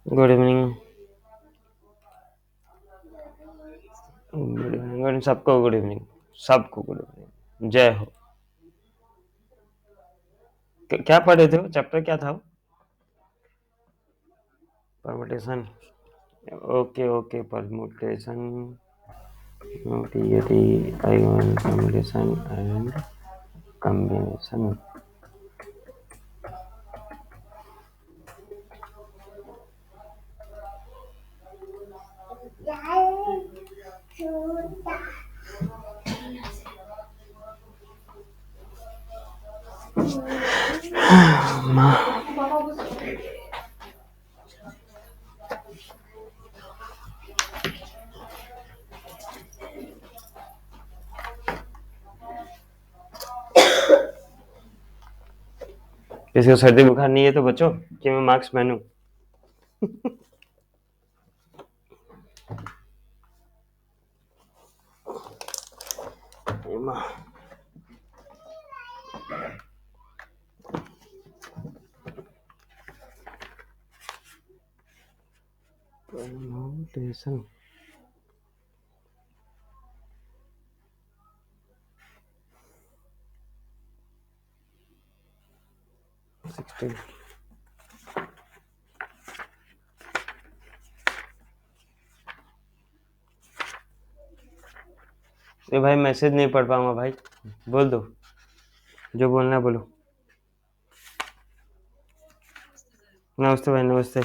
Good evening. Good evening सबको, good evening सबको, good evening, जय हो। क्या पढ़ रहे थे वो? चैप्टर क्या था वो? Permutation. Okay okay, permutation. T I one permutation and combination. किसी को सर्दी बुखार नहीं है तो बच्चों कि मैं मार्क्स पहनूं? परमुटेशन 16। ये भाई मैसेज नहीं पढ़ पाऊंगा भाई, बोल दो जो बोलना है बोलो। नमस्ते भाई, नमस्ते।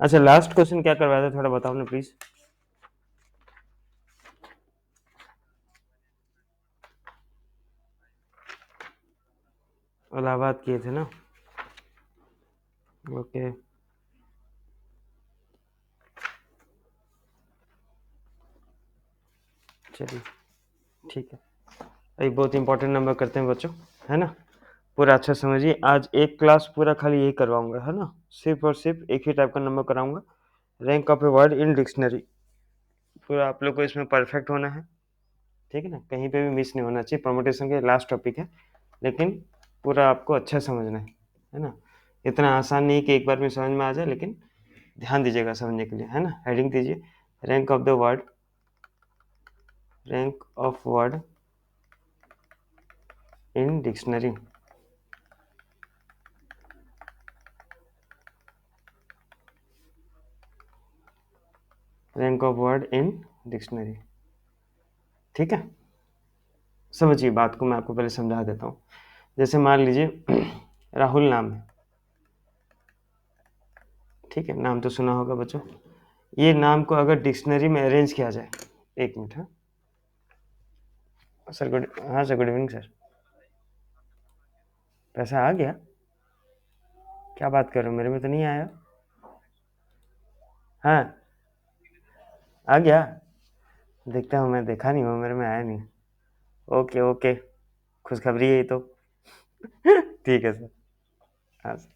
अच्छा, लास्ट क्वेश्चन क्या करवाया था, थोड़ा बताओ ना प्लीज। इलाहाबाद किए थे ना? ओके, चलिए ठीक है। एक बहुत इंपॉर्टेंट नंबर करते हैं बच्चों, है ना? पूरा अच्छा समझिए, आज एक क्लास पूरा खाली यही करवाऊंगा, है ना? सिर्फ और सिर्फ एक ही टाइप का नंबर कराऊंगा, rank of a word in dictionary. पूरा आप लोग को इसमें परफेक्ट होना है, ठीक है ना? कहीं पे भी मिस नहीं होना चाहिए। परमुटेशन के लास्ट टॉपिक है, लेकिन पूरा आपको अच्छा समझना है ना? इतना आसान नहीं कि एक बार में समझ में आ जाए, लेकिन ध्यान दीजिएगा समझने के लिए, है ना? हेडिंग दीजिए, rank of the word, rank of word in dictionary. Rank of word in dictionary, ठीक है? समझिए बात को, मैं आपको पहले समझा देता हूँ। जैसे मान लीजिए राहुल नाम है, ठीक है? नाम तो सुना होगा बच्चों। ये नाम को अगर डिक्शनरी में अरेंज किया जाए, एक मिनट। हाँ सर, गुड, हाँ सर, गुड इवनिंग सर। पैसा आ गया? क्या बात कर रहे हो, मेरे में तो नहीं आया। हाँ आ गया, देखता हूँ, मैं देखा नहीं हूँ, मेरे में आया नहीं। ओके ओके, खुशखबरी है ये तो। ठीक है सर। हाँ sir.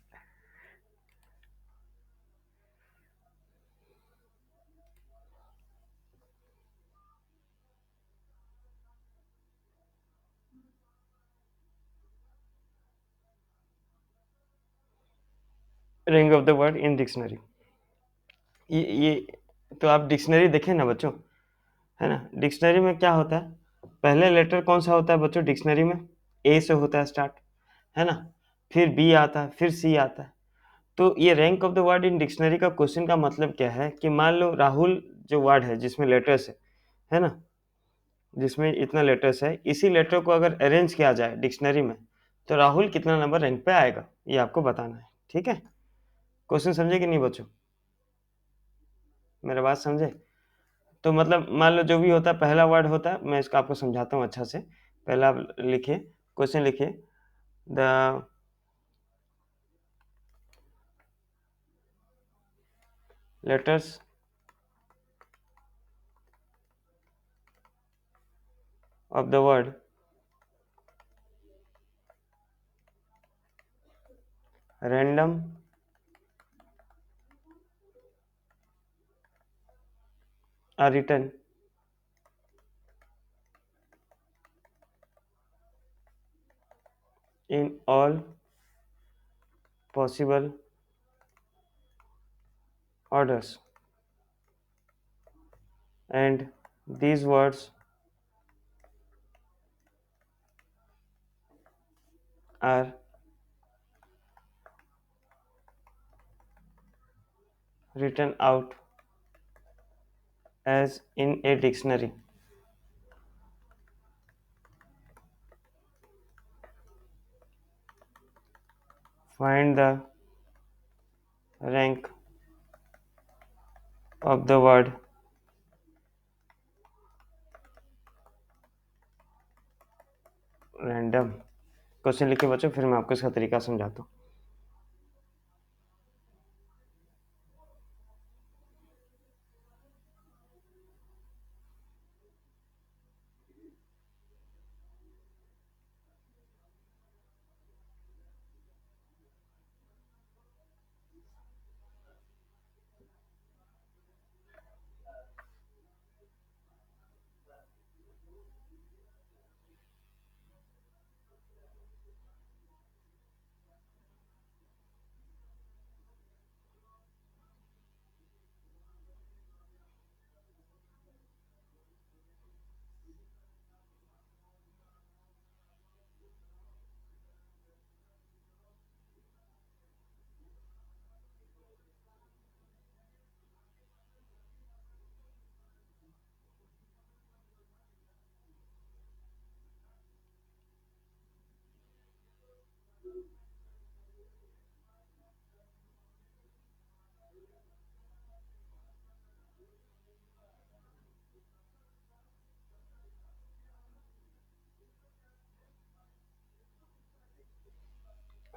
Rank of the word in dictionary, ये तो आप डिक्शनरी देखें ना बच्चों, है ना? डिक्शनरी में क्या होता है, पहले लेटर कौन सा होता है बच्चों डिक्शनरी में? ए से होता है स्टार्ट, है ना? फिर बी आता है, फिर सी आता है। तो ये rank of the word in dictionary का क्वेश्चन का मतलब क्या है कि मान लो राहुल जो वर्ड है जिसमें लेटर्स है ना? जिसमें इतना लेटर्स है, इसी लेटर को अगर अरेंज किया जाए डिक्शनरी में, तो राहुल कितना नंबर रैंक पे आएगा, ये आपको बताना है, ठीक है? क्वेश्चन समझे कि नहीं बच्चों? मेरा बात समझे? तो मतलब मान लो जो भी होता है, पहला वर्ड होता है, मैं इसको आपको समझाता हूँ अच्छा से। पहला आप लिखिए, क्वेश्चन लिखिए, the letters of the word random are written in all possible orders, and these words are written out as in a dictionary. Find the rank of the word random. Question लिखिए बच्चों, फिर मैं आपको इसका तरीका समझाता हूँ।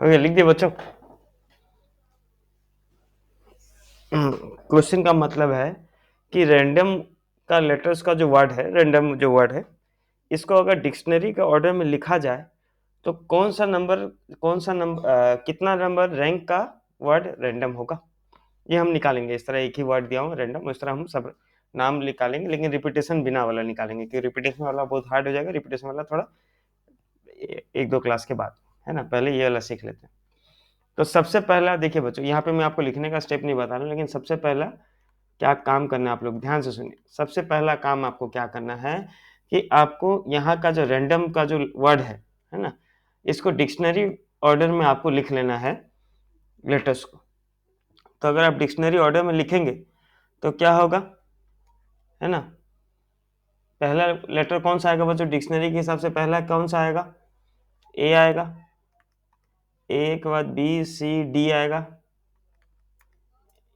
हो गया, लिख दिए बच्चों। क्वेश्चन का मतलब है कि रैंडम का लेटर्स का जो वर्ड है, रैंडम जो वर्ड है, इसको अगर डिक्शनरी के ऑर्डर में लिखा जाए तो कितना नंबर रैंक का वर्ड रैंडम होगा, ये हम निकालेंगे। इस तरह एक ही वर्ड दिया हूँ रैंडम, इस तरह हम सब नाम निकालेंगे, लेकिन रिपीटेशन बिना वाला निकालेंगे, क्योंकि रिपीटेशन वाला बहुत हार्ड हो जाएगा। रिपीटेशन वाला थोड़ा एक दो क्लास के बाद, है ना, पहले ये वाला सीख लेते हैं। तो सबसे पहला देखिए बच्चों, यहाँ पे मैं आपको लिखने का स्टेप नहीं बता रहा हूँ, लेकिन सबसे पहला क्या काम करना है, आप लोग ध्यान से सुनिए। सबसे पहला काम आपको क्या करना है कि आपको यहाँ का जो रैंडम का जो वर्ड है ना, इसको डिक्शनरी ऑर्डर में आपको लिख लेना है लेटर्स को। तो अगर आप डिक्शनरी ऑर्डर में लिखेंगे तो क्या होगा, है ना, पहला लेटर कौन सा आएगा बच्चों डिक्शनरी के हिसाब से, पहला कौन सा आएगा, ए आएगा, ए के बाद बी सी डी आएगा,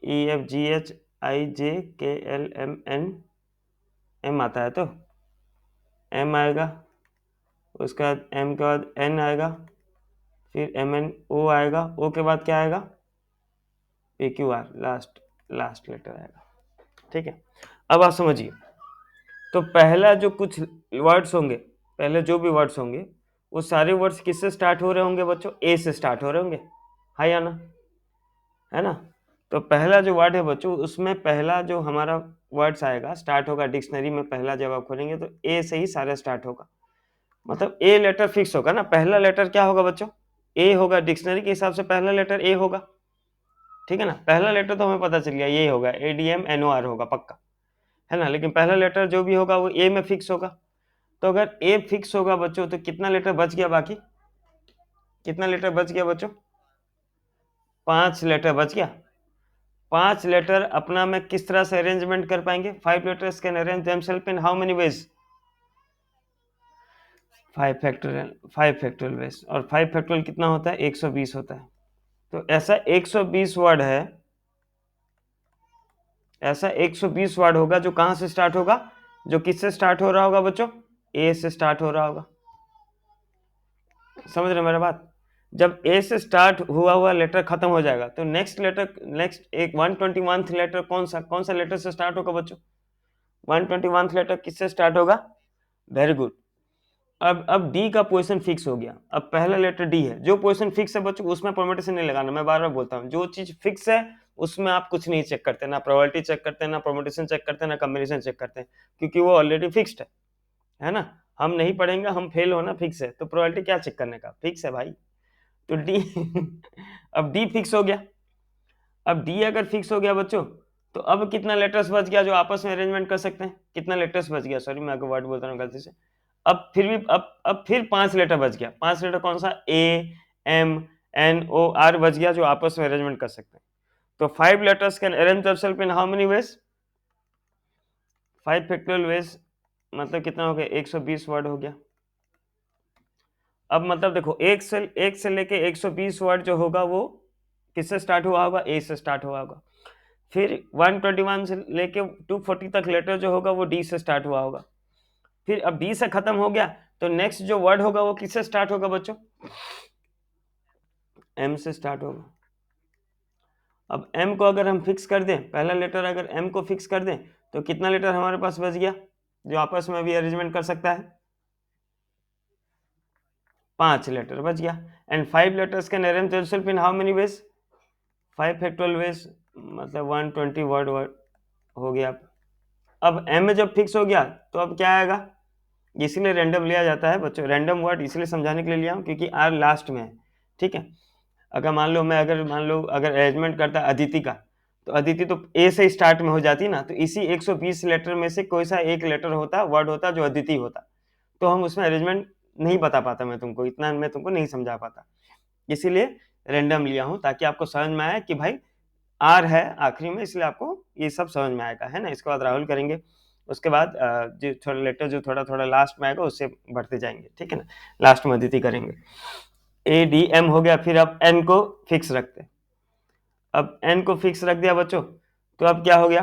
ई F G H I J K L M N, M आता है तो एम आएगा, उसके बाद एम के बाद एन आएगा, फिर एम एन ओ आएगा, ओ के बाद क्या आएगा, P Q R, last letter आएगा। ठीक है, अब आप समझिए। तो पहला जो कुछ वर्ड्स होंगे, पहले जो भी वर्ड्स होंगे, वो सारे वर्ड्स किससे स्टार्ट हो रहे होंगे बच्चों, ए से स्टार्ट हो रहे होंगे, हाँ या ना, है ना। तो पहला जो वर्ड है बच्चों, उसमें पहला जो हमारा वर्ड्स आएगा स्टार्ट होगा डिक्शनरी में, पहला जब आप खोलेंगे तो ए से ही सारे स्टार्ट होगा, मतलब ए लेटर फिक्स होगा ना। पहला लेटर क्या होगा बच्चों, ए होगा, डिक्शनरी के हिसाब से पहला लेटर ए होगा, ठीक है ना। पहला लेटर तो हमें पता चल गया ये होगा, A D M N O R होगा पक्का, है ना। लेकिन पहला लेटर जो भी होगा वो ए में फिक्स होगा। तो अगर ए फिक्स होगा बच्चों तो कितना लेटर बच गया, बाकी कितना लेटर बच गया बच्चों, 5 लेटर बच गया। 5 लेटर अपना में किस तरह से अरेंजमेंट कर पाएंगे, 5 letters can arrange themselves in how many ways, 5 factorial ways. और 5 फैक्टोरियल कितना होता है, 120 होता है। तो ऐसा 120 वर्ड है, ऐसा 120 वर्ड होगा जो कहां से स्टार्ट होगा, जो किससे स्टार्ट हो रहा होगा बच्चों, ए से स्टार्ट हो रहा होगा। समझ रहे मेरा बात। जब ए से स्टार्ट हुआ लेटर खत्म हो जाएगा तो नेक्स्ट एक 121th लेटर कौन सा लेटर से स्टार्ट होगा बच्चों, 121th लेटर किससे स्टार्ट होगा, वेरी गुड। अब डी का पोजीशन फिक्स हो गया। अब पहला लेटर डी है, जो पोजीशन फिक्स है बच्चों उसमें परमुटेशन नहीं लगाना, मैं बार बार बोलता हूँ, जो चीज फिक्स है उसमें आप कुछ नहीं चेक करते, ना प्रोबेबिलिटी चेक करते, ना परम्यूटेशन चेक करते, ना कॉम्बिनेशन चेक करते, क्योंकि वो ऑलरेडी फिक्स्ड है ना। हम नहीं पढ़ेंगे, हम फेल होना फिक्स है, तो प्रोबेबिलिटी क्या चेक करने का, फिक्स है भाई। तो डी अब डी फिक्स हो गया। अब डी अगर फिक्स हो गया बच्चों, तो अब कितना लेटर्स बच गया जो आपस में अरेंजमेंट कर सकते हैं, कितना लेटर्स बच गया, सॉरी मैं आपको वर्ड बोलता हूँ गलती से। अब फिर भी अब फिर 5 लेटर बच गया। 5 लेटर कौन सा, A M N O R बच गया जो आपस में अरेंजमेंट कर सकते हैं। तो 5 letters can arrange themselves in how many ways, 5 factorial ways, मतलब कितना हो गया, 120 वर्ड हो गया। अब मतलब देखो एक से लेके 120 वर्ड जो होगा वो किससे स्टार्ट हुआ होगा, ए से स्टार्ट हुआ होगा। फिर 121 से लेके 240 तक लेटर जो होगा वो डी से स्टार्ट हुआ होगा। फिर अब डी से खत्म हो गया तो नेक्स्ट जो वर्ड होगा वो किससे स्टार्ट होगा बच्चों, एम से स्टार्ट होगा। अब एम को अगर हम फिक्स कर दें, पहला लेटर अगर एम को फिक्स कर दें, तो कितना लेटर हमारे पास बच गया जो आपस में भी अरेंजमेंट कर सकता है, 5 लेटर बच गया। And 5 letters can arrange themselves in how many ways, 5 factorial ways, मतलब 120 वर्ड हो गया। अब एम में जब फिक्स हो गया तो अब क्या आएगा, इसीलिए रैंडम लिया जाता है बच्चों, रैंडम वर्ड इसलिए समझाने के लिए लिया हूँ क्योंकि आर लास्ट में है, ठीक है। अगर मान लो अगर अरेंजमेंट करता अदिति का, तो अदिति तो ए से स्टार्ट में हो जाती ना, तो इसी 120 लेटर में से कोई सा एक लेटर होता, वर्ड होता जो अदिति होता, तो हम उसमें अरेंजमेंट नहीं बता पाता, मैं तुमको इतना मैं तुमको नहीं समझा पाता, इसीलिए रैंडम लिया हूँ ताकि आपको समझ में आए कि भाई आर है आखिरी में, इसलिए आपको ये सब समझ में आएगा, है ना। इसके बाद राहुल करेंगे, उसके बाद जो थोड़ा लेटर जो थोड़ा थोड़ा लास्ट में आएगा उससे बढ़ते जाएंगे, ठीक है ना। लास्ट में अदिति करेंगे। ए डी एम हो गया, फिर अब एन को फिक्स रखते हैं। अब एन को फिक्स रख दिया बच्चों, तो अब क्या हो गया,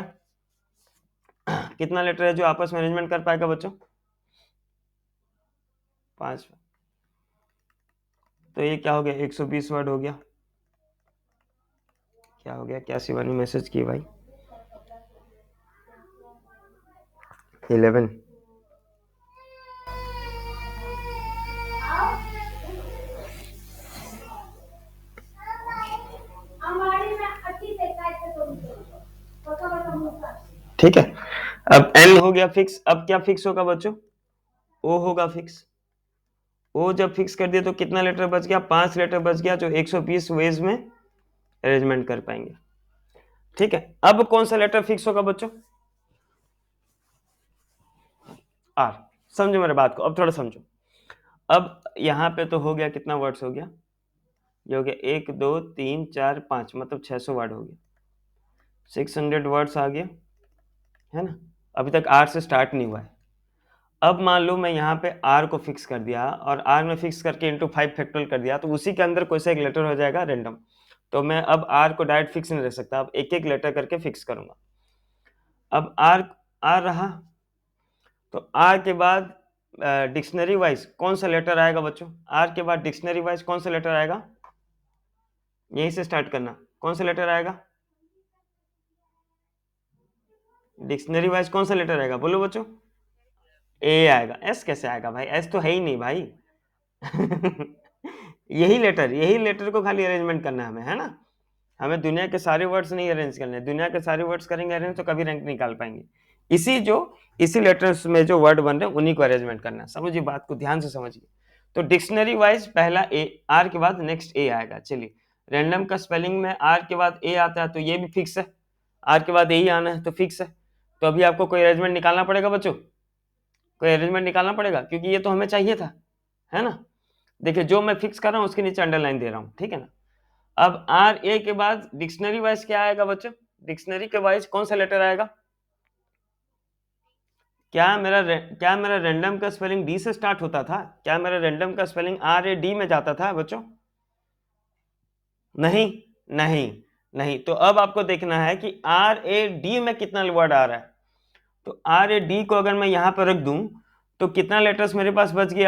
कितना लेटर है जो आपस में अरेंजमेंट कर पाएगा बच्चों, 5। तो ये क्या हो गया, 120 वर्ड हो गया। क्या हो गया, क्या शिवानी मैसेज की भाई, 11। ठीक है, अब एन हो गया फिक्स। अब क्या फिक्स होगा बच्चों, ओ होगा फिक्स। ओ जब फिक्स कर दिया तो कितना लेटर बच गया, 5 लेटर बच गया जो 120 वेज में अरेंजमेंट कर पाएंगे, ठीक है। अब कौन सा लेटर फिक्स होगा बच्चों, आर। समझो मेरे बात को, अब थोड़ा समझो। अब यहाँ पे तो हो गया, कितना वर्ड्स हो गया, ये हो गया 1 2 3 4 5, मतलब 600 वर्ड हो गया, 600 वर्ड्स आ गया, है ना। अभी तक आर से स्टार्ट नहीं हुआ है। अब मान लो मैं यहाँ पे आर को फिक्स कर दिया और आर में फिक्स करके इंटू 5 फैक्टोरियल कर दिया, तो उसी के अंदर कोई सा एक लेटर हो जाएगा रेंडम। तो मैं अब आर को डायरेक्ट फिक्स नहीं रख सकता, अब एक एक लेटर करके फिक्स करूंगा। अब आर आर रहा, तो आर के बाद डिक्शनरी वाइज कौन सा लेटर आएगा बच्चों, आर के बाद डिक्शनरी वाइज कौन सा लेटर आएगा, यहीं से स्टार्ट करना, कौन सा लेटर आएगा डिक्शनरी वाइज, कौन सा लेटर आएगा बोलो बच्चों, ए आएगा। एस कैसे आएगा भाई, एस तो है ही नहीं भाई। यही लेटर को खाली अरेंजमेंट करना है हमें, है ना। हमें दुनिया के सारे वर्ड्स नहीं अरेंज करने, दुनिया के सारे वर्ड्स करेंगे अरेंज तो कभी रैंक निकाल पाएंगे। इसी लेटर्स में जो वर्ड बन रहे हैं उन्हीं को अरेंजमेंट करना है, समझिए बात को ध्यान से समझिए। तो डिक्शनरी वाइज पहला ए, आर के बाद नेक्स्ट ए आएगा। चलिए, रैंडम का स्पेलिंग में आर के बाद ए आता है तो ये भी फिक्स है, आर के बाद ए ही आना है तो फिक्स है। तो अभी आपको कोई अरेंजमेंट निकालना पड़ेगा बच्चों, कोई अरेंजमेंट निकालना पड़ेगा क्योंकि ये तो हमें चाहिए था, है ना। देखिए जो मैं फिक्स कर रहा हूँ उसके नीचे अंडरलाइन दे रहा हूँ, ठीक है ना। अब आर ए के बाद डिक्शनरी वाइज क्या आएगा बच्चों, डिक्शनरी के वाइज कौन सा लेटर आएगा, क्या मेरा रैंडम का स्पेलिंग डी से स्टार्ट होता था, क्या मेरा रैंडम का स्पेलिंग आर ए डी में जाता था बच्चों, नहीं नहीं नहीं। तो अब आपको देखना है कि आर ए डी में कितना वर्ड आ रहा है, तो आर ए डी को अगर मैं यहां पर रख दूं तो कितना लेटर्स मेरे पास बच गए।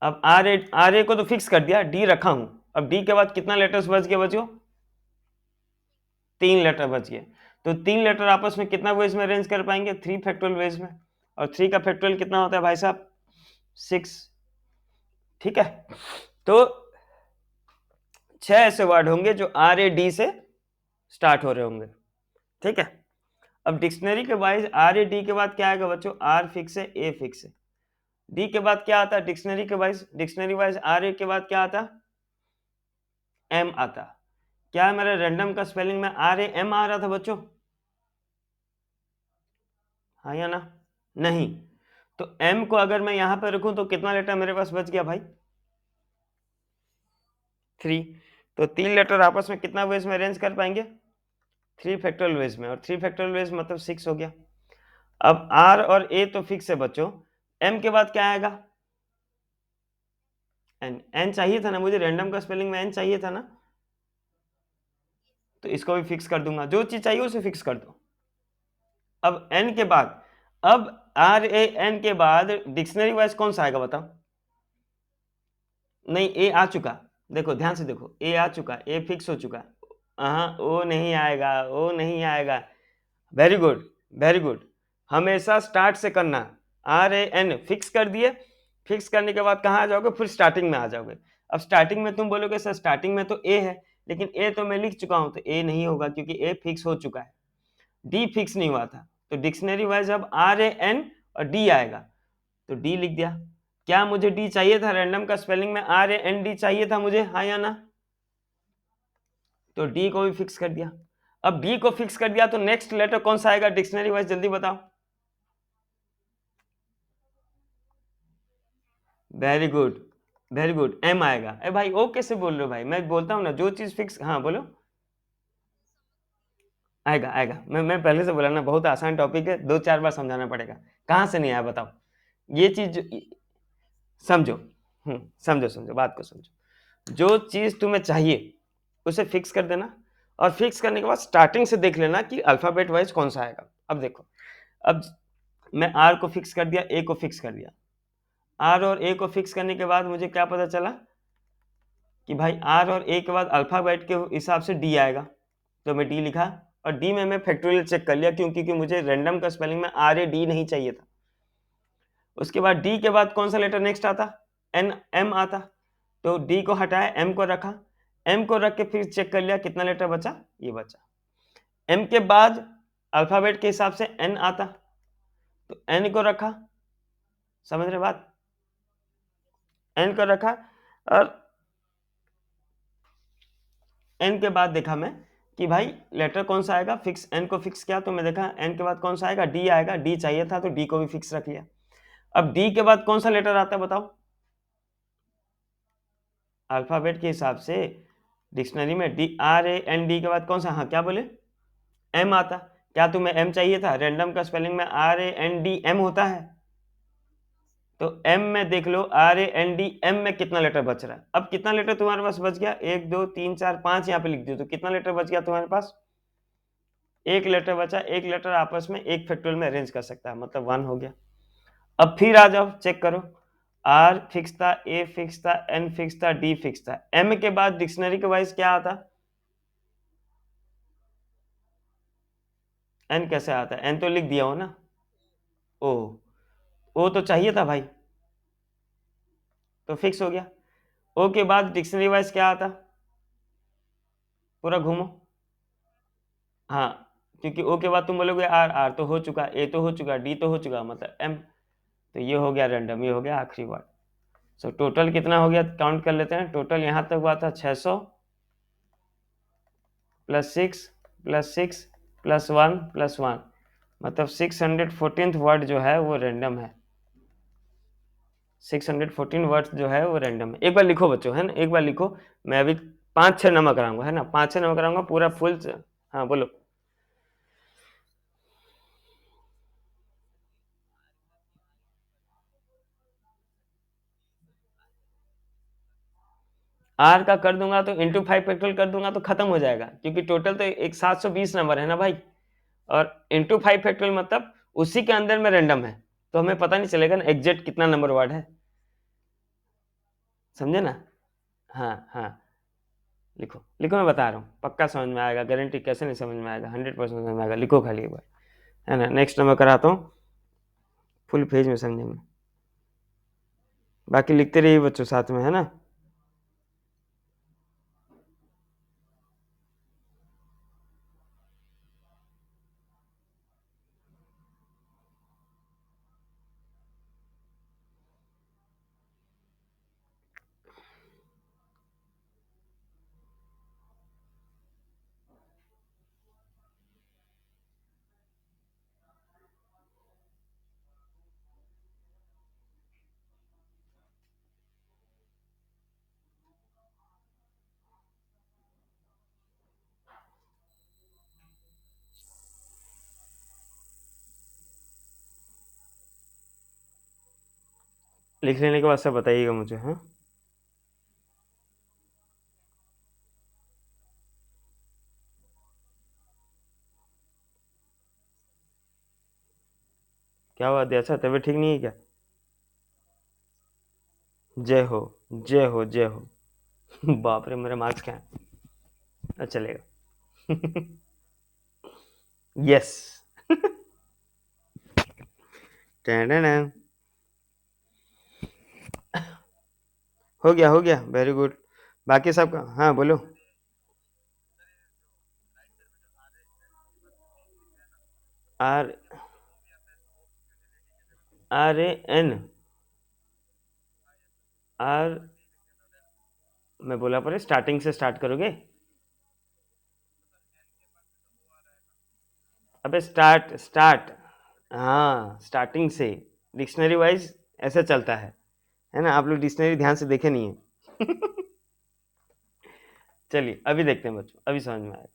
अब आर ए को तो फिक्स कर दिया, डी रखा हूं, अब डी के बाद कितना लेटर्स बच गए बच्चों, 3 लेटर बच गए। तो 3 लेटर आपस में कितना वेज में अरेंज कर पाएंगे, 3 फैक्टोरियल वेज में, और 3 का फैक्टोरियल कितना होता है भाई साहब, 6, ठीक है। तो 6 ऐसे वर्ड होंगे जो आर ए डी से स्टार्ट हो रहे होंगे, ठीक है। अब डिक्शनरी के वाइज आर ए डी के बाद क्या आएगा बच्चों, आर फिक्स है, ए फिक्स है। डी के बाद क्या आता है डिक्शनरी के wise, dictionary wise R A के बाद क्या आता, एम आता। क्या मेरा रैंडम का स्पेलिंग में आर ए एम आ रहा था बच्चों, हाँ या ना, नहीं। तो एम को अगर मैं यहां पर रखूं तो कितना लेटर मेरे पास बच गया भाई, 3। तो 3 लेटर आपस में कितना वेज में अरेंज कर पाएंगे, 3 फैक्टोरियल वेज में, और 3 फैक्टोरियल वेज मतलब 6 हो गया। अब आर और ए तो फिक्स है बच्चों, एम के बाद क्या आएगा, एन। एन चाहिए था ना मुझे, रैंडम का स्पेलिंग में एन चाहिए था ना, तो इसको भी फिक्स कर दूंगा, जो चीज चाहिए उसे फिक्स कर दो। अब एन के बाद, अब आर ए एन के बाद डिक्शनरी वाइज कौन सा आएगा बताओ, नहीं ए आ चुका, देखो ध्यान से देखो, ए आ चुका, ए फिक्स हो चुका, हाँ ओ नहीं आएगा, ओ नहीं आएगा। वेरी गुड, वेरी गुड, हमेशा स्टार्ट से करना। आर ए एन फिक्स कर दिए, फिक्स करने के बाद कहाँ आ जाओगे, फिर स्टार्टिंग में आ जाओगे। अब स्टार्टिंग में तुम बोलोगे सर स्टार्टिंग में तो ए है, लेकिन ए तो मैं लिख चुका हूं, तो ए नहीं होगा क्योंकि ए फिक्स हो चुका है, डी फिक्स नहीं हुआ था। तो डिक्शनरी वाइज अब आर ए एन और डी आएगा, तो डी लिख दिया। क्या मुझे डी चाहिए था, रैंडम का स्पेलिंग में आर ए एन डी चाहिए था मुझे, हाँ या ना, तो डी को भी फिक्स कर दिया। अब डी को फिक्स कर दिया तो नेक्स्ट लेटर कौन सा आएगा डिक्शनरी वाइज, जल्दी बताओ। Very good, very good, M आएगा। अरे भाई ओ कैसे बोल रहे हो भाई, मैं बोलता हूँ ना जो चीज फिक्स, हाँ बोलो। आएगा आएगा, मैं पहले से बोला ना, बहुत आसान टॉपिक है, 2-4 बार समझाना पड़ेगा। कहाँ से नहीं आया बताओ, ये चीज समझो, समझो समझो बात को समझो। जो चीज तुम्हें चाहिए उसे फिक्स कर देना, और फिक्स करने के बाद स्टार्टिंग से देख लेना कि अल्फाबेट वाइज कौन सा आएगा। अब देखो, अब मैं आर को फिक्स कर दिया, ए को फिक्स कर दिया, आर और ए को फिक्स करने के बाद मुझे क्या पता चला कि भाई आर और ए के बाद अल्फाबेट के हिसाब से डी आएगा, तो मैं डी लिखा, और डी में मैं फैक्टोरियल चेक कर लिया क्योंकि मुझे रैंडम का स्पेलिंग में आर ए डी नहीं चाहिए था। उसके बाद डी के बाद कौन सा लेटर नेक्स्ट आता, एन एम आता, तो डी को हटाया, एम को रखा, एम को रख के फिर चेक कर लिया कितना लेटर बचा, ये बचा। एम के बाद अल्फाबेट के हिसाब से एन आता, तो एन को रखा, समझ रहे बात, एन को रखा, और एन के बाद देखा मैं कि भाई लेटर कौन सा आएगा, फिक्स, एन को फिक्स किया तो मैं देखा एन के बाद कौन सा आएगा, डी आएगा, डी चाहिए था तो डी को भी फिक्स रख लिया। अब डी के बाद कौन सा लेटर आता है बताओ, अल्फाबेट के हिसाब से डिक्शनरी में D, R A N D के बाद कौन सा, हाँ क्या बोले, एम आता। क्या तुम्हें एम चाहिए था, रैंडम का स्पेलिंग में R A N D M होता है, तो एम में देख लो, R A N D M में कितना लेटर बच रहा है। अब कितना लेटर तुम्हारे पास बच गया, 1 2 3 4 5 यहाँ पे लिख दियो, तो कितना लेटर बच गया तुम्हारे पास, एक लेटर बचा, एक लेटर आपस में एक फैक्टोरियल में अरेंज कर सकता है, मतलब 1 हो गया। अब फिर आ जाओ चेक करो, आर फिक्स था, ए फिक्स था, एन फिक्स था, डी फिक्स था, एम के बाद डिक्शनरी के वाइज क्या आता, एन कैसे आता, एन तो लिख दिया हो ना, ओ, ओ तो चाहिए था भाई, तो फिक्स हो गया। ओ के बाद डिक्शनरी वाइज क्या आता, पूरा घूमो, हाँ, क्योंकि ओ के बाद तुम बोलोगे आर, आर तो हो चुका, ए तो हो चुका, डी तो हो चुका, मतलब एम, तो ये हो गया रैंडम, ये हो गया आखिरी वर्ड। सो टोटल कितना हो गया, काउंट कर लेते हैं, टोटल यहां तक हुआ था 600 +6 +6 +1 +1, मतलब 614 वर्ड जो है वो रैंडम है, 614 वर्ड्स जो है वो रैंडम है। एक बार लिखो बच्चों, है ना, एक बार लिखो, मैं अभी 5-6 नंबर कराऊंगा, है ना, 5-6 नंबर कराऊंगा पूरा फुल, हाँ बोलो। आर का कर दूंगा तो इंटू 5 फैक्टोरियल कर दूंगा तो खत्म हो जाएगा, क्योंकि टोटल तो एक 720 नंबर है ना भाई, और इंटू 5 फैक्टोरियल मतलब उसी के अंदर में रैंडम है, तो हमें पता नहीं चलेगा ना एग्जैक्ट कितना नंबर वर्ड है, समझे ना, हाँ हाँ, लिखो लिखो, मैं बता रहा हूँ, पक्का समझ में आएगा, गारंटी, कैसे नहीं समझ में आएगा, 100% समझ में आएगा, लिखो खाली एक बार, है ना। नेक्स्ट नंबर कराता हूँ, फुल पेज में समझेंगे, बाकी लिखते रहिए बच्चों साथ में, है ना। लिख लेने के बाद सब बताइएगा मुझे। हाँ, क्या हुआ अच्छा, तबीयत ठीक नहीं है क्या? जय हो, जय हो, जय हो। बाप रे, मेरे मार्क्स क्या हैं? चलेगा। यस। टेन। हो गया, वेरी गुड। बाकी सब हाँ बोलो। R R A N R, मैं बोला पर स्टार्टिंग से स्टार्ट करोगे? अबे स्टार्ट स्टार्ट, हाँ स्टार्टिंग से। डिक्शनरी वाइज ऐसे चलता है ना? आप लोग डिक्शनरी ध्यान से देखे नहीं है। चलिए अभी देखते हैं बच्चों, अभी समझ में आएगा,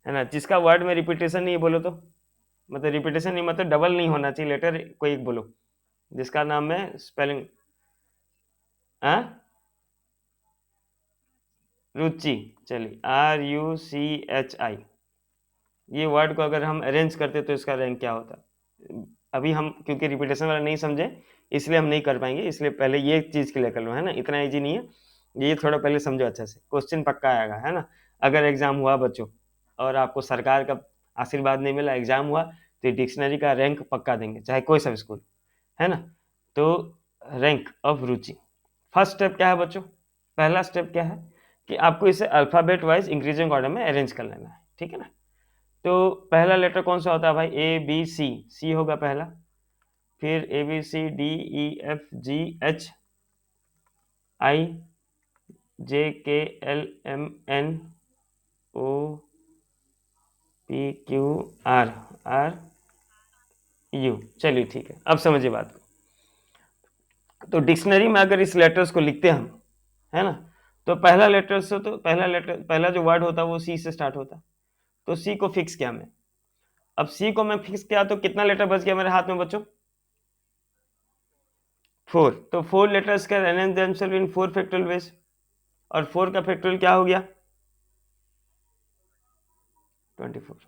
है ना? जिसका वर्ड में रिपीटेशन नहीं है बोलो तो, मतलब रिपीटेशन नहीं मतलब डबल नहीं होना चाहिए लेटर, कोई एक बोलो जिसका नाम में स्पेलिंग। हाँ, रुचि। चलिए RUCHI, ये वर्ड को अगर हम अरेंज करते तो इसका रैंक क्या होता? अभी हम क्योंकि रिपीटेशन वाला नहीं समझे इसलिए हम नहीं कर पाएंगे, इसलिए पहले ये चीज़ क्लियर कर लो, है ना? इतना इजी नहीं है ये, थोड़ा पहले समझो अच्छे से, क्वेश्चन पक्का आएगा, है ना? अगर एग्जाम हुआ बच्चों और आपको सरकार का आशीर्वाद नहीं मिला, एग्जाम हुआ, तो डिक्शनरी का रैंक पक्का देंगे चाहे कोई सा स्कूल, है ना? तो rank of Ruchi, first step क्या है बच्चों? पहला स्टेप क्या है कि आपको इसे अल्फ़ाबेट वाइज इंक्रीजिंग ऑर्डर में अरेंज कर लेना है, ठीक है ना? तो पहला लेटर कौन सा होता है भाई? A B C, सी होगा पहला, फिर ABCDEFGHIJKLMNOPQRRU। चलिए ठीक है, अब समझिए बात को। तो डिक्शनरी में अगर इस लेटर्स को लिखते हैं हम, है ना, तो पहला लेटर से, तो पहला लेटर, पहला जो वर्ड होता है वो सी से स्टार्ट होता है, तो सी को फिक्स किया मैं। अब सी को मैं फिक्स किया तो कितना लेटर बच गया मेरे हाथ में बच्चों? 4। तो 4 letters can arrange themselves in 4 factorial ways, और 4 का फैक्टोरियल क्या हो गया? 24।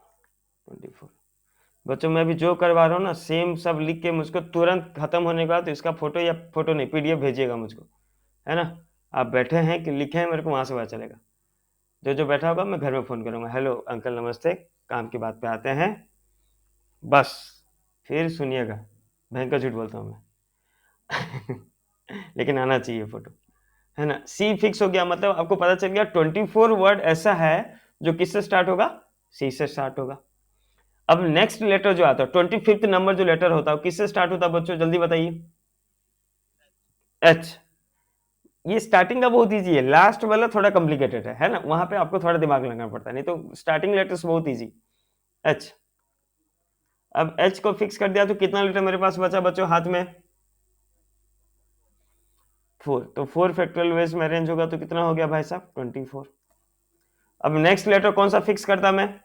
बच्चों मैं अभी जो करवा रहा हूँ ना सेम सब लिख के मुझको तुरंत खत्म होने के बाद तो इसका फोटो, या फोटो नहीं PDF भेजिएगा मुझको, है ना? आप बैठे हैं कि लिखे हैं मेरे को वहां से पता चलेगा। जो जो बैठा होगा मैं घर में फ़ोन करूंगा, हेलो अंकल नमस्ते, काम की बात पे आते हैं, बस। फिर सुनिएगा, भयंकर झूठ बोलता हूँ मैं। लेकिन आना चाहिए फोटो, है ना? सी फिक्स हो गया, मतलब आपको पता चल गया 24 वर्ड ऐसा है जो किससे स्टार्ट होगा? सी से स्टार्ट होगा। अब नेक्स्ट लेटर जो आता है 25th नंबर जो लेटर होता है किससे स्टार्ट होता है बच्चों? जल्दी बताइए। एच। ये स्टार्टिंग का बहुत इजी है, लास्ट वाला थोड़ा कॉम्प्लिकेटेड है ना? वहां पे आपको थोड़ा दिमाग लगाना पड़ता है, नहीं तो स्टार्टिंग लेटर्स बहुत इजी। एच। अब एच को फिक्स कर दिया तो कितना लेटर मेरे पास बचा बच्चों हाथ में? 4। तो 4 फैक्टोरियल वेज में अरेंज होगा तो कितना हो गया भाई साहब? 24। अब नेक्स्ट लेटर कौन सा फिक्स करता मैं?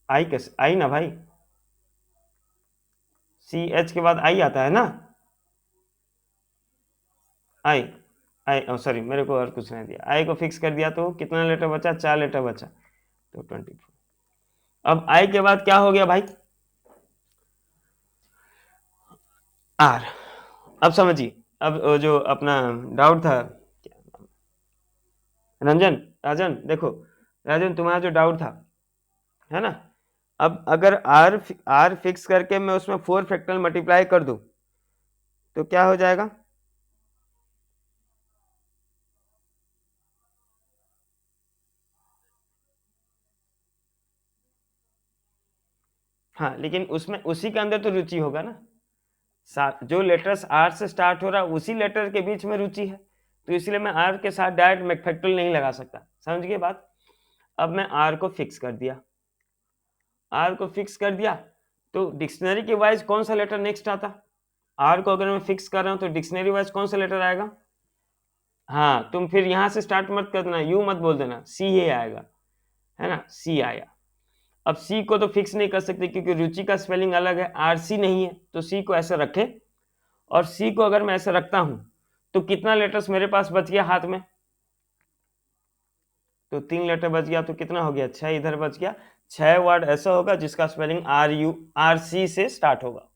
आई, कैसे आई ना भाई? CH के बाद आई आता है ना? आई, आई सॉरी, मेरे को और कुछ नहीं दिया, आई को फिक्स कर दिया तो कितना लेटर बचा? 4 लेटर बचा, तो 24। अब आई के बाद क्या हो गया भाई? आर। अब समझिए, अब जो अपना डाउट था, रंजन, राजन देखो, राजन तुम्हारा जो डाउट था, है ना? अब अगर आर फिक्स करके मैं उसमें 4 फैक्टोरियल मल्टीप्लाई कर दूं तो क्या हो जाएगा? हाँ लेकिन उसमें उसी के अंदर तो रुचि होगा ना, जो लेटर्स आर से स्टार्ट हो रहा है उसी लेटर के बीच में रुचि है, तो इसलिए मैं आर के साथ डायरेक्ट मैक्फैक्टोरियल नहीं लगा सकता, समझ गए बात? अब मैं आर को फिक्स कर दिया, आर को फिक्स कर दिया तो डिक्शनरी के वाइज कौन सा लेटर नेक्स्ट आता? आर को अगर मैं फिक्स कर रहा हूं तो डिक्शनरी वाइज कौन सा लेटर आएगा? हाँ, तुम फिर यहां से स्टार्ट मत कर देना, यू मत बोल देना, सी ही आएगा, है ना? सी आया। अब सी को तो फिक्स नहीं कर सकते क्योंकि रुचि का स्पेलिंग अलग है, RC नहीं है, तो सी को ऐसे रखे और सी को अगर मैं ऐसे रखता हूं तो कितना लेटर्स मेरे पास बच गया हाथ में? तो 3 लेटर बच गया, तो कितना हो गया? 6 इधर बच गया। 6 वर्ड ऐसा होगा जिसका स्पेलिंग आर सी से स्टार्ट होगा।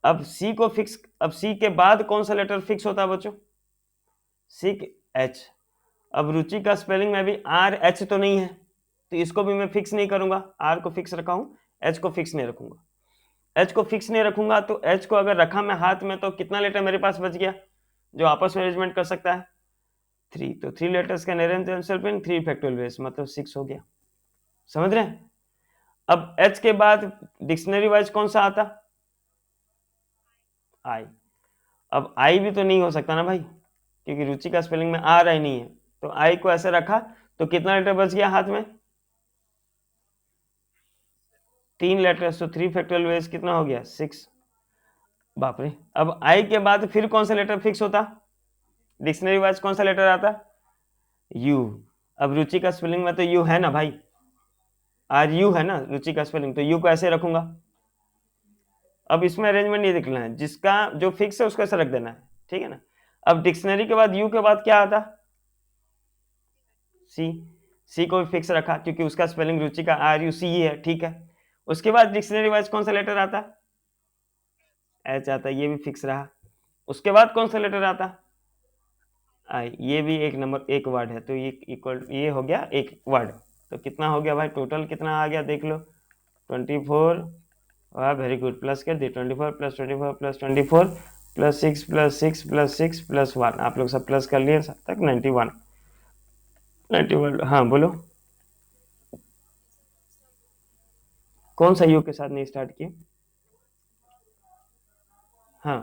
अब सी को फिक्स, अब सी के बाद कौन सा लेटर फिक्स होता है बच्चों? C H. अब रुचि का स्पेलिंग में भी आर एच तो नहीं है, तो इसको भी मैं फिक्स नहीं करूंगा। आर को फिक्स रखा हूं, एच को फिक्स नहीं रखूंगा। एच को फिक्स नहीं रखूंगा तो एच को अगर रखा मैं हाथ में तो कितना लेटर मेरे पास बच गया जो आपस में अरेंजमेंट कर सकता है? 3। तो 3 letters can arrange themselves in 3 factorial ways, मतलब 6 हो गया। समझ रहे हैं? अब एच के बाद डिक्शनरी वाइज कौन सा आता? आई। अब आई भी तो नहीं हो सकता ना भाई, क्योंकि रुचि का स्पेलिंग में आर आई नहीं है। तो आई को ऐसे रखा तो कितना लेटर बच गया हाथ में? 3 लेटर्स, तो 3 फैक्टोरियल वेज कितना हो गया? 6। बाप रे। अब आई के बाद फिर कौन सा लेटर फिक्स होता? डिक्शनरी वाइज कौन सा लेटर आता? यू। अब रुचि का स्पेलिंग में तो यू है ना भाई, आर यू है ना रुचि का स्पेलिंग, तो यू को ऐसे रखूंगा। अब इसमें अरेंजमेंट नहीं लिखना है, जिसका जो फिक्स है उसको ऐसे रख देना है, ठीक है ना। अब डिक्शनरी के बाद यू के बाद क्या आता? सी। सी को भी फिक्स रखा क्योंकि उसका स्पेलिंग रुचि का आर यू सी ही है, ठीक है। उसके बाद डिक्शनरी वाइज कौन सा लेटर आता? एच आता, ये भी फिक्स रहा। उसके बाद कौन सा लेटर आता? आई। ये भी एक नंबर, एक वर्ड है, तो ये इक्वल, ये हो गया एक वर्ड। तो कितना हो गया भाई? टोटल कितना आ गया देख लो, 24। वाह वेरी गुड, प्लस कर दी। 24 plus 24 plus 24 plus 6 plus 6 plus 6 plus 1, आप लोग सब प्लस कर लिए तक 91। 91, हाँ बोलो। कौन सा यू के साथ नहीं स्टार्ट किए? हाँ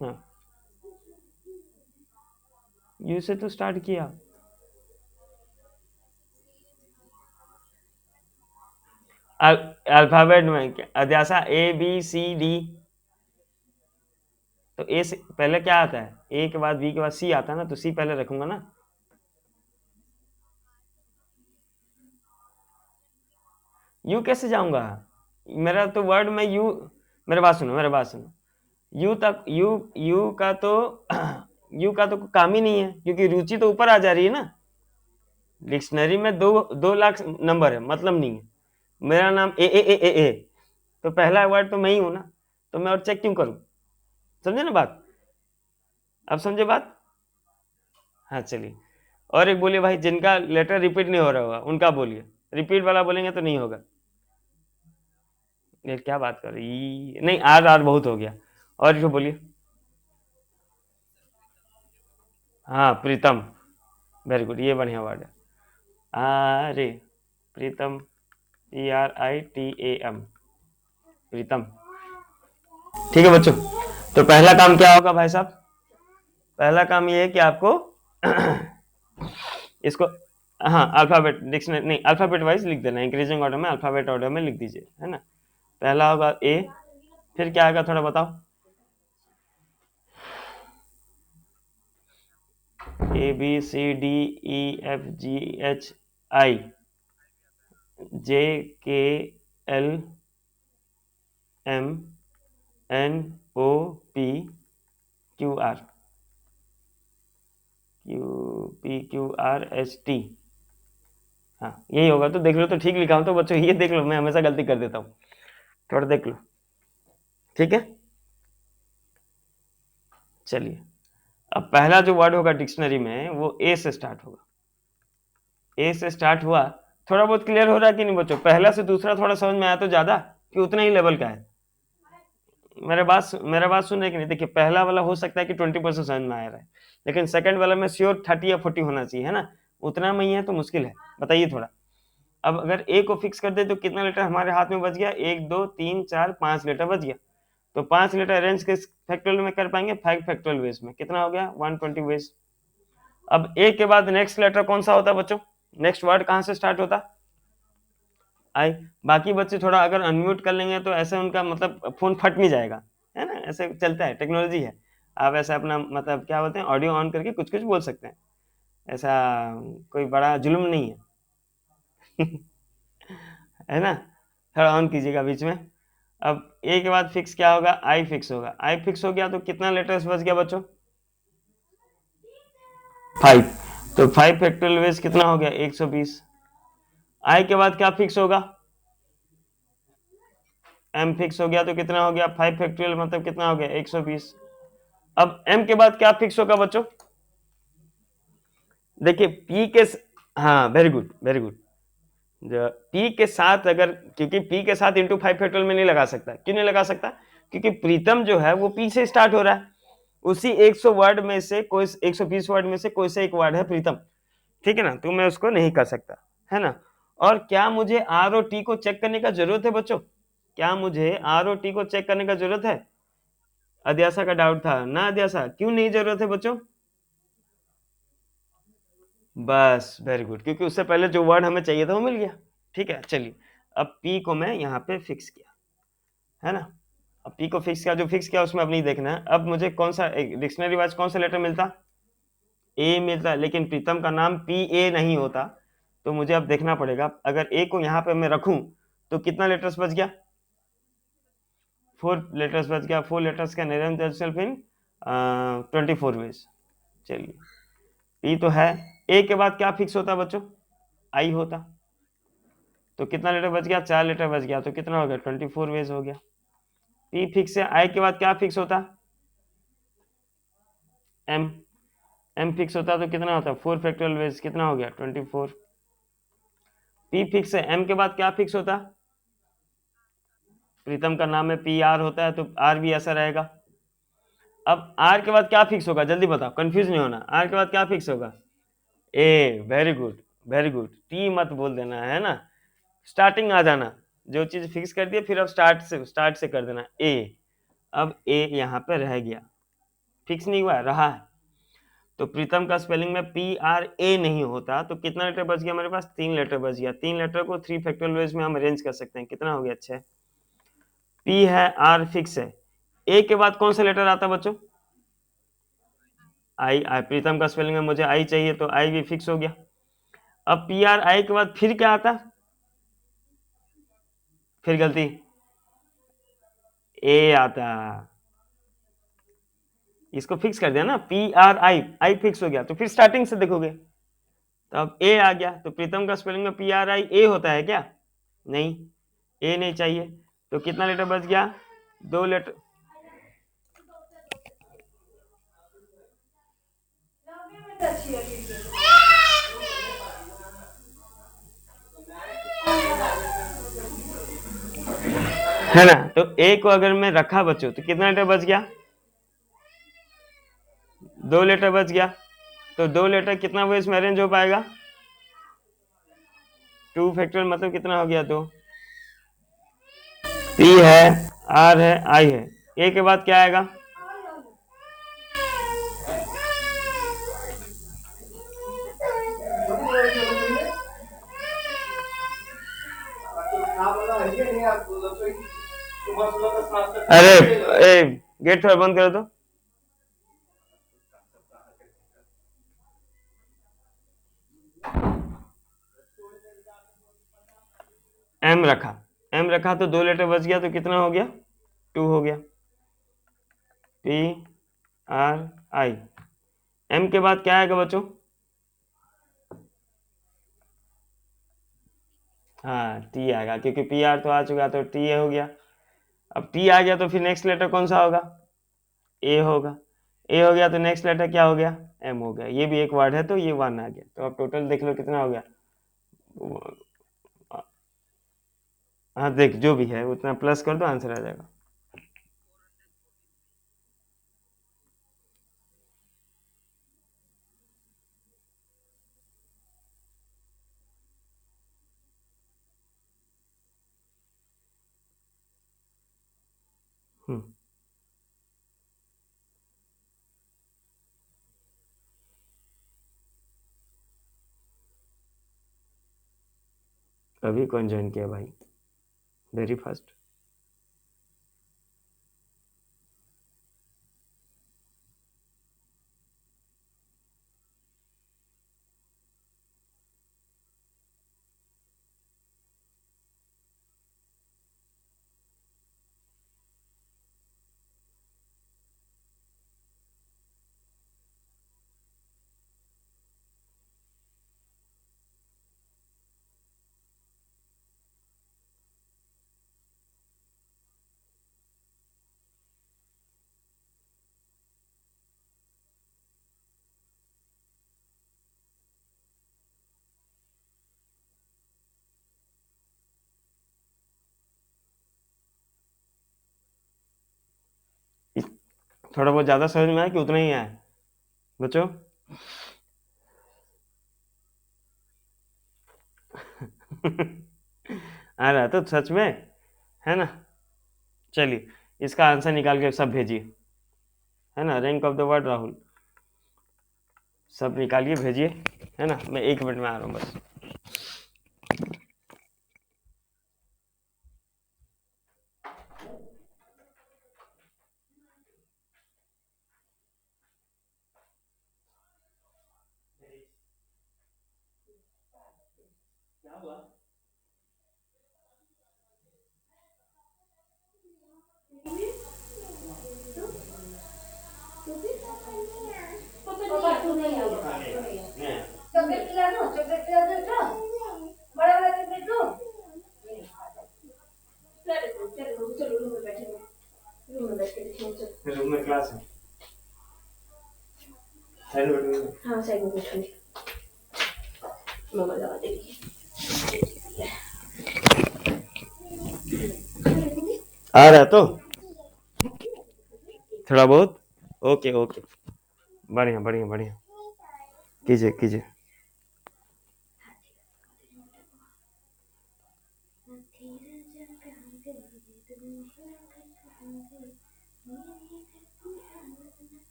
हाँ, यू से तो स्टार्ट किया। अल्फाबेट में जैसा ए बी सी डी, तो ए से पहले क्या आता है? ए के बाद बी के बाद सी आता है ना, तो सी पहले रखूंगा ना। यू कैसे जाऊंगा? मेरा तो वर्ड में यू, मेरे बात सुनो, मेरे बात सुनो। यू तक यू, यू का तो यू का तो काम ही नहीं है, क्योंकि रुचि तो ऊपर आ जा रही है ना। डिक्शनरी में 2 लाख नंबर है, मतलब नहीं है। मेरा नाम ए, तो पहला वर्ड तो मैं ही हूं ना, तो मैं और चेक क्यों करूं? समझे ना बात? अब समझे बात? हाँ चलिए। और एक बोलिए भाई, जिनका लेटर रिपीट नहीं हो रहा होगा उनका बोलिए। रिपीट वाला बोलेंगे तो नहीं होगा। ये क्या बात कर रही, नहीं आर आर बहुत हो गया। और जो बोलिए। हाँ प्रीतम, वेरी गुड, ये बढ़िया वर्ड है। अरे प्रीतम, PRITAM, प्रीतम। ठीक है बच्चों, तो पहला काम क्या होगा भाई साहब? पहला काम ये है कि आपको इसको, हाँ अल्फाबेट डिक्शनरी नहीं, अल्फाबेट वाइज लिख देना, इंक्रीजिंग ऑर्डर में, अल्फाबेट ऑर्डर में लिख दीजिए, है ना। पहला होगा ए, फिर क्या आएगा थोड़ा बताओ? ABCDEFGHI, JKLMNOPQR, QPQRST। हाँ यही होगा, तो देख लो तो ठीक लिखा हूं तो बच्चों, ये देख लो, मैं हमेशा गलती कर देता हूँ, थोड़ा देख लो, ठीक है। चलिए, अब पहला जो वर्ड होगा डिक्शनरी में वो ए से स्टार्ट होगा। ए से स्टार्ट हुआ, थोड़ा बहुत क्लियर हो रहा है कि नहीं बच्चों? पहला से दूसरा थोड़ा समझ में आया तो ज्यादा, कि उतना ही लेवल का है? मेरा बात सुन रहे कि नहीं? देखिए पहला वाला हो सकता है कि 20% समझ में आ रहा है, लेकिन सेकंड वाला में श्योर 30 या 40 होना चाहिए, है ना। उतना में ही है तो मुश्किल है, बताइए थोड़ा। अब अगर ए को फिक्स कर दे तो कितना लेटर हमारे हाथ में बच गया? 1 2 3 4 5 लेटर बच गया। तो 5 लेटर अरेंज किस फैक्टोरियल में कर पाएंगे? 5 फैक्टोरियल वेज में। कितना हो गया? 120 वेज। अब ए के बाद नेक्स्ट लेटर कौन सा होता है बच्चों? नेक्स्ट वर्ड कहां से स्टार्ट होता? आई। बाकी बच्चे थोड़ा अगर अनम्यूट कर लेंगे तो ऐसे उनका मतलब फोन फट नहीं जाएगा, है ना, ऐसे चलता है, टेक्नोलॉजी है। आप ऐसा अपना मतलब क्या बोलते हैं, ऑडियो ऑन करके कुछ कुछ बोल सकते हैं, ऐसा कोई बड़ा जुल्म नहीं है। है ना। थोड़ा ऑन कीजिएगा बीच में। अब ए के बाद फिक्स क्या होगा, आई फिक्स होगा। आई फिक्स हो गया तो कितना लेटर्स बच गया बच्चों, 5। तो 5 फैक्टोरियल बेस कितना हो गया, 120। आई के बाद क्या फिक्स होगा, एम फिक्स हो गया तो कितना हो गया, 5 फैक्टोरियल मतलब कितना हो गया, 120। अब एम के बाद क्या फिक्स होगा बच्चों, देखिए पी के, हाँ very good very good, P के साथ अगर, क्योंकि पी के साथ इंटू 5 फैक्टोरियल में नहीं लगा सकता, क्यों नहीं लगा सकता, क्योंकि प्रीतम जो है वो पी से स्टार्ट हो रहा है, उसी 100 वर्ड में से कोई 120 वर्ड में से कोई से एक वर्ड है प्रीतम, ठीक है ना, तो मैं उसको नहीं कर सकता, है ना। और क्या मुझे आर और टी को चेक करने का जरूरत है बच्चों, क्या मुझे आर और टी को चेक करने का जरूरत है, अध्यासा का डाउट था ना, अध्यासा क्यों नहीं जरूरत है बच्चों, बस वेरी गुड, क्योंकि उससे पहले जो वर्ड हमें चाहिए था वो मिल गया, ठीक है। चलिए अब पी को मैं यहाँ पे फिक्स किया, है ना, अब पी को फिक्स किया, जो फिक्स किया उसमें अब नहीं देखना है, अब मुझे कौन सा डिक्शनरी वाइज कौन सा लेटर मिलता, ए मिलता, लेकिन प्रीतम का नाम पी ए नहीं होता, तो मुझे अब देखना पड़ेगा, अगर ए को यहाँ पे मैं रखूं तो कितना लेटर्स बच गया, 4 लेटर्स बच गया, 4 letters can arrange themselves in 24 ways. चलिए पी तो है, ए के बाद क्या फिक्स होता बच्चों, आई होता, तो कितना लेटर बच गया, 4 लेटर बच गया, तो कितना हो गया, 24 वेज हो गया। पी फिक्स है, आई के बाद क्या फिक्स होता, एम, एम फिक्स होता तो कितना होता, 4 फैक्टोरियल वेज, कितना हो गया, 24। पी फिक्स है, एम के बाद क्या फिक्स होता, प्रीतम का नाम है पी आर होता है, तो आर भी ऐसा रहेगा। अब आर के बाद क्या फिक्स होगा, जल्दी बताओ, कंफ्यूज नहीं होना, आर के बाद क्या फिक्स होगा, A, very good very good, T मत बोल देना, है ना, स्टार्टिंग आ जाना, जो चीज फिक्स कर दिए फिर अब स्टार्ट से कर देना ए। अब ए यहाँ पे रह गया, फिक्स नहीं हुआ, रहा है, तो प्रीतम का स्पेलिंग में पी आर ए नहीं होता, तो कितना लेटर बच गया हमारे पास, 3 लेटर बच गया, 3 लेटर को 3 फैक्टोरियल वेज में हम अरेंज कर सकते हैं, कितना हो गया, 6। पी है, आर फिक्स है, ए के बाद कौन सा लेटर आता है बच्चों, आई, आई प्रीतम का स्पेलिंग में मुझे आई चाहिए, तो आई भी फिक्स हो गया। अब पी आर आई के बाद फिर क्या आता, फिर गलती, ए आता, इसको फिक्स कर दिया ना, P R I, I fix हो गया, तो फिर स्टार्टिंग से देखोगे, तो अब ए आ गया, तो प्रीतम का स्पेलिंग में पी आर आई ए होता है क्या, नहीं, ए नहीं चाहिए, तो कितना लेटर बच गया, 2 लेटर, है ना, तो ए को अगर मैं रखा बच्चों तो कितना लेटर बच गया, 2 लेटर बच गया, तो 2 लेटर कितना वो इसमें अरेंज हो पाएगा, 2 फैक्टोरियल मतलब कितना हो गया, 2। पी है, आर है, आई है, ए के बाद क्या आएगा, अरे ए, गेट थोड़ा बंद करो तो, एम रखा, एम रखा तो 2 लेटर बच गया, तो कितना हो गया, 2 हो गया, पी आर आई, एम के बाद क्या आएगा बच्चों, हाँ टी आएगा, क्योंकि पी आर तो आ चुका, तो टी हो गया। अब टी आ गया तो फिर नेक्स्ट लेटर कौन सा होगा, ए होगा, ए हो गया तो नेक्स्ट लेटर क्या हो गया, एम हो गया, ये भी एक वर्ड है तो ये 1 आ गया, तो अब टोटल देख लो कितना हो गया, हाँ देख जो भी है उतना प्लस कर दो, आंसर आ जाएगा। हम्म, अभी कौन ज्वाइन किया भाई, वेरी फास्ट। थोड़ा बहुत ज़्यादा समझ में आया कि उतना ही आया बच्चों? आ रहा है तो सच में, है ना? चलिए इसका आंसर निकाल के सब भेजिए, है ना? Rank of the word Rahul, सब निकालिए भेजिए, है ना? मैं 1 मिनट में आ रहा हूँ बस। क्या हुआ? पापा तू नहीं आ, चॉकलेट खिला दो, चॉकलेट खिला दो बेटा, बड़ा वाला चॉकलेट दो। चलो चलो चलो रूम में बैठे, रूम में बैठ के देखेंगे। चलो रूम में क्लास है, साइड में बैठो। हाँ साइड में बैठूंगी, मम्मा लगा देगी। आ रहा तो थोड़ा बहुत, ओके ओके, बढ़िया बढ़िया बढ़िया, कीजिए कीजिए।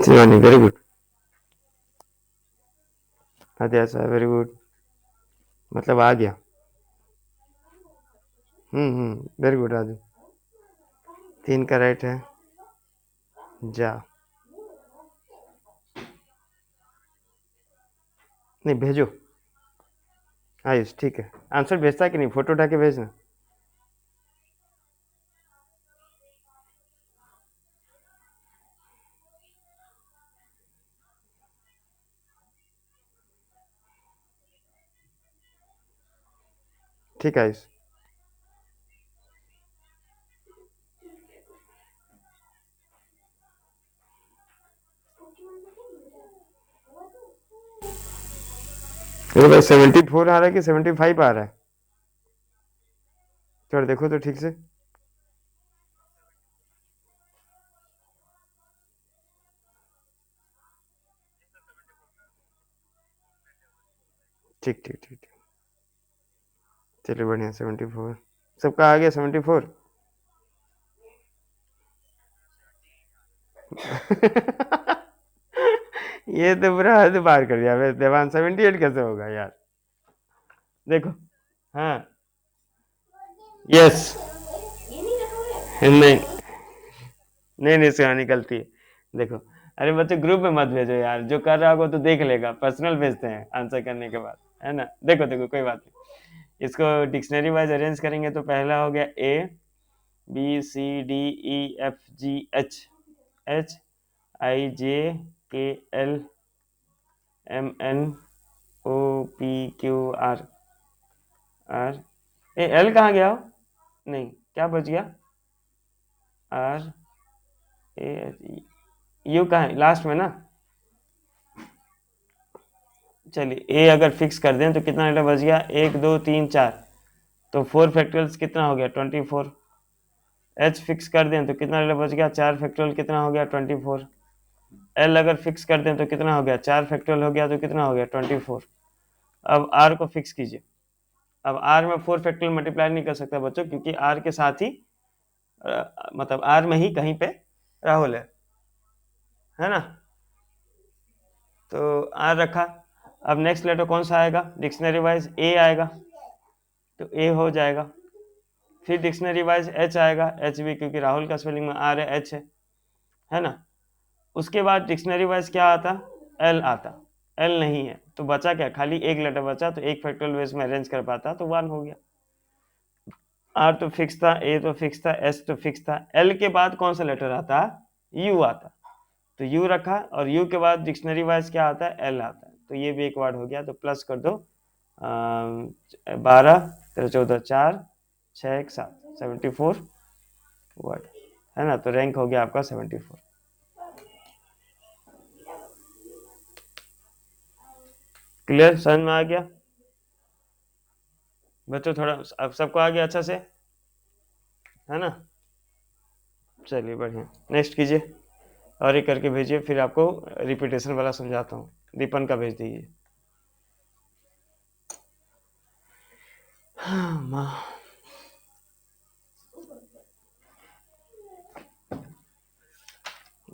शिवानी वेरी गुड, अच्छा वेरी गुड, मतलब आ गया। वेरी गुड राजू, 3 का राइट है, जा नहीं भेजो आयुष, ठीक है। आंसर भेजता कि नहीं, फोटो उठा के भेजना। ठीक है आयुष, देखो भाई 74 आ रहा है कि 75 आ रहा है, चलो देखो तो ठीक से। ठीक ठीक ठीक ठीक, चलिए बढ़िया, 74 सबका आ गया, 74। ये तो पूरा हद पार कर दिया देवान, 78 कैसे होगा यार? देखो, हाँ, यस, नहीं नहीं नहीं सुहानी गलती है, देखो। अरे बच्चे ग्रुप में मत भेजो यार, जो कर रहा होगा तो देख लेगा, पर्सनल भेजते हैं आंसर करने के बाद, है ना? देखो देखो कोई बात नहीं, इसको डिक्शनरी वाइज अरेंज करेंगे तो पहला हो गया A B C D E F G H, H I J K L M N O P Q R, R A L कहाँ गया हो? नहीं, क्या बच गया? आर ए, यू कहाँ है लास्ट में ना? चलिए ए अगर फिक्स कर दें तो कितना लेटर बच गया? 1 2 3 4, तो 4 फैक्टोरियल कितना हो गया? 24। एच फिक्स कर दें तो कितना लेटर बच गया? 4 फैक्टोरियल कितना हो गया? 24। एल अगर फिक्स कर दें तो कितना हो गया? 4 फैक्टोरियल हो गया तो कितना हो गया? 24। अब आर को फिक्स कीजिए। अब आर में 4 फैक्टोरियल मल्टीप्लाई नहीं कर सकता बच्चों, क्योंकि आर के साथ ही मतलब आर में ही कहीं पे राहुल है ना? तो आर रखा, अब नेक्स्ट लेटर कौन सा आएगा डिक्शनरी वाइज, ए आएगा, तो ए हो जाएगा। फिर डिक्शनरी वाइज एच आएगा, एच भी, क्योंकि राहुल का स्पेलिंग में आर है, एच है ना। उसके बाद डिक्शनरी वाइज क्या आता, एल आता, एल नहीं है तो बचा क्या, खाली एक लेटर बचा, तो एक फैक्टोरियल वेज में अरेंज कर पाता तो 1 हो गया। आर तो फिक्स था, ए तो फिक्स था, एस तो फिक्स था, एल के बाद कौन सा लेटर आता, यू आता, तो यू रखा, और यू के बाद डिक्शनरी वाइज क्या आता है, एल आता है, तो ये भी एक वर्ड हो गया। तो प्लस कर दो 12 13 14 4 6 1 7 74 वर्ड, है ना। तो रैंक हो गया आपका 74। क्लियर, समझ में आ गया बच्चों, थोड़ा अब सबको आ गया अच्छा से, है ना। चलिए बढ़िया, नेक्स्ट कीजिए, और एक करके भेजिए, फिर आपको रिपीटेशन वाला समझाता हूँ। दीपन का भेज दीजिए। हाँ माँ,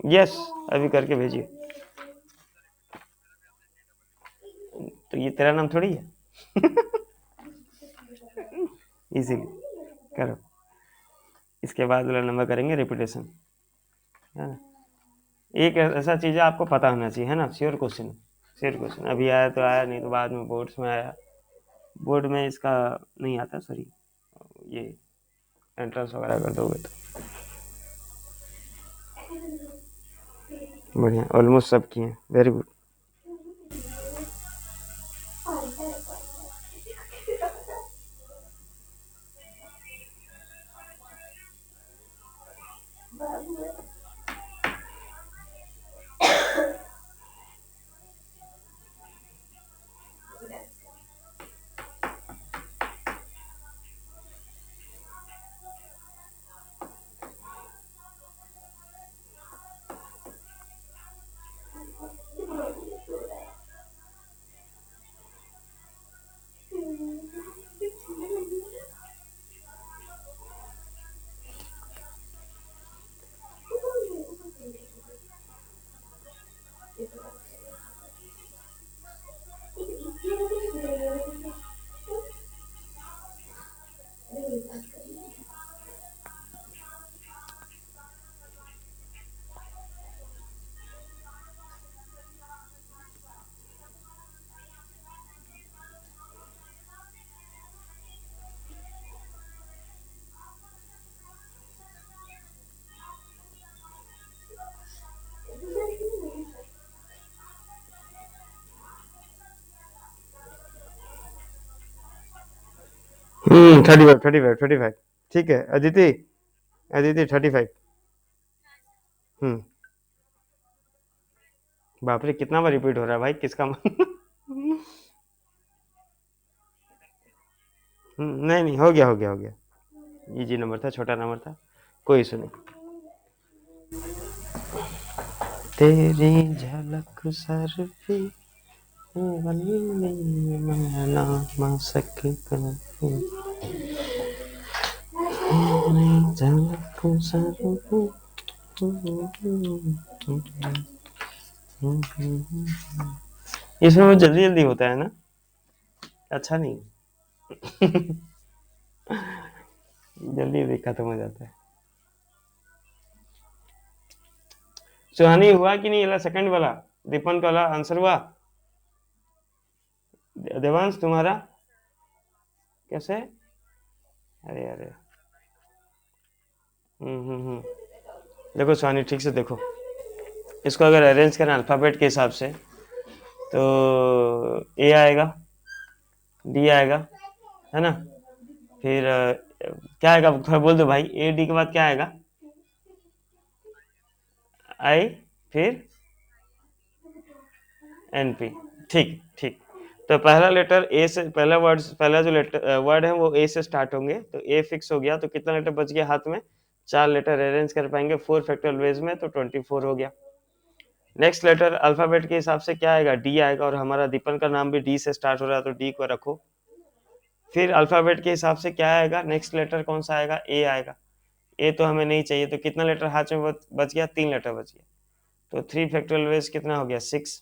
यस, अभी करके भेजिए। तो ये तेरा नाम थोड़ी है इजीली करो, इसके बाद वाला नंबर करेंगे रिपीटेशन, है ना। एक ऐसा चीज़ है आपको पता होना चाहिए, है ना, श्योर क्वेश्चन, श्योर क्वेश्चन अभी आया तो आया, नहीं तो बाद में बोर्ड्स में आया, बोर्ड में इसका नहीं आता, सॉरी, ये एंट्रेंस वगैरह कर दोगे तो बढ़िया, ऑलमोस्ट सब किए हैं, वेरी गुड। हम्म, 35 35 35, ठीक है अदिति, अदिति 35। हम्म, बाप रे कितना बार रिपीट हो रहा है भाई, किसका नहीं नहीं, हो गया हो गया हो गया, इजी नंबर था, छोटा नंबर था, कोई इशू नहीं। तेरी झलक सर पे मना मसक झलक सर पे। इसमें वो जल्दी जल्दी होता है ना, अच्छा नहीं, जल्दी जल्दी खत्म हो जाता है। सुहानी हुआ कि नहीं, सेकंड वाला दीपन का वाला आंसर हुआ, देवांश तुम्हारा कैसे, अरे अरे, देखो सुहानी ठीक से देखो, इसको अगर अरेंज करें अल्फ़ाबेट के हिसाब से तो ए आएगा, डी आएगा, है ना, फिर क्या आएगा, थोड़ा बोल दो भाई, ए डी के बाद क्या आएगा, आई, फिर एन पी, ठीक ठीक। तो पहला लेटर ए से, पहला वर्ड, पहला जो लेटर वर्ड है वो ए से स्टार्ट होंगे, तो ए फिक्स हो गया, तो कितना लेटर बच गया हाथ में, 4 लेटर अरेंज कर पाएंगे 4 फैक्टोरियल वेज में, तो 24 हो गया। नेक्स्ट लेटर अल्फाबेट के हिसाब से क्या आएगा, डी आएगा, और हमारा दीपन का नाम भी डी से स्टार्ट हो रहा है, तो डी को रखो। फिर अल्फाबेट के हिसाब से क्या आएगा, नेक्स्ट लेटर कौन सा आएगा, ए आएगा, ए तो हमें नहीं चाहिए, तो कितना लेटर हाथ में बच गया, 3 लेटर बच गया, तो 3 फैक्टोरियल वेज कितना हो गया, 6।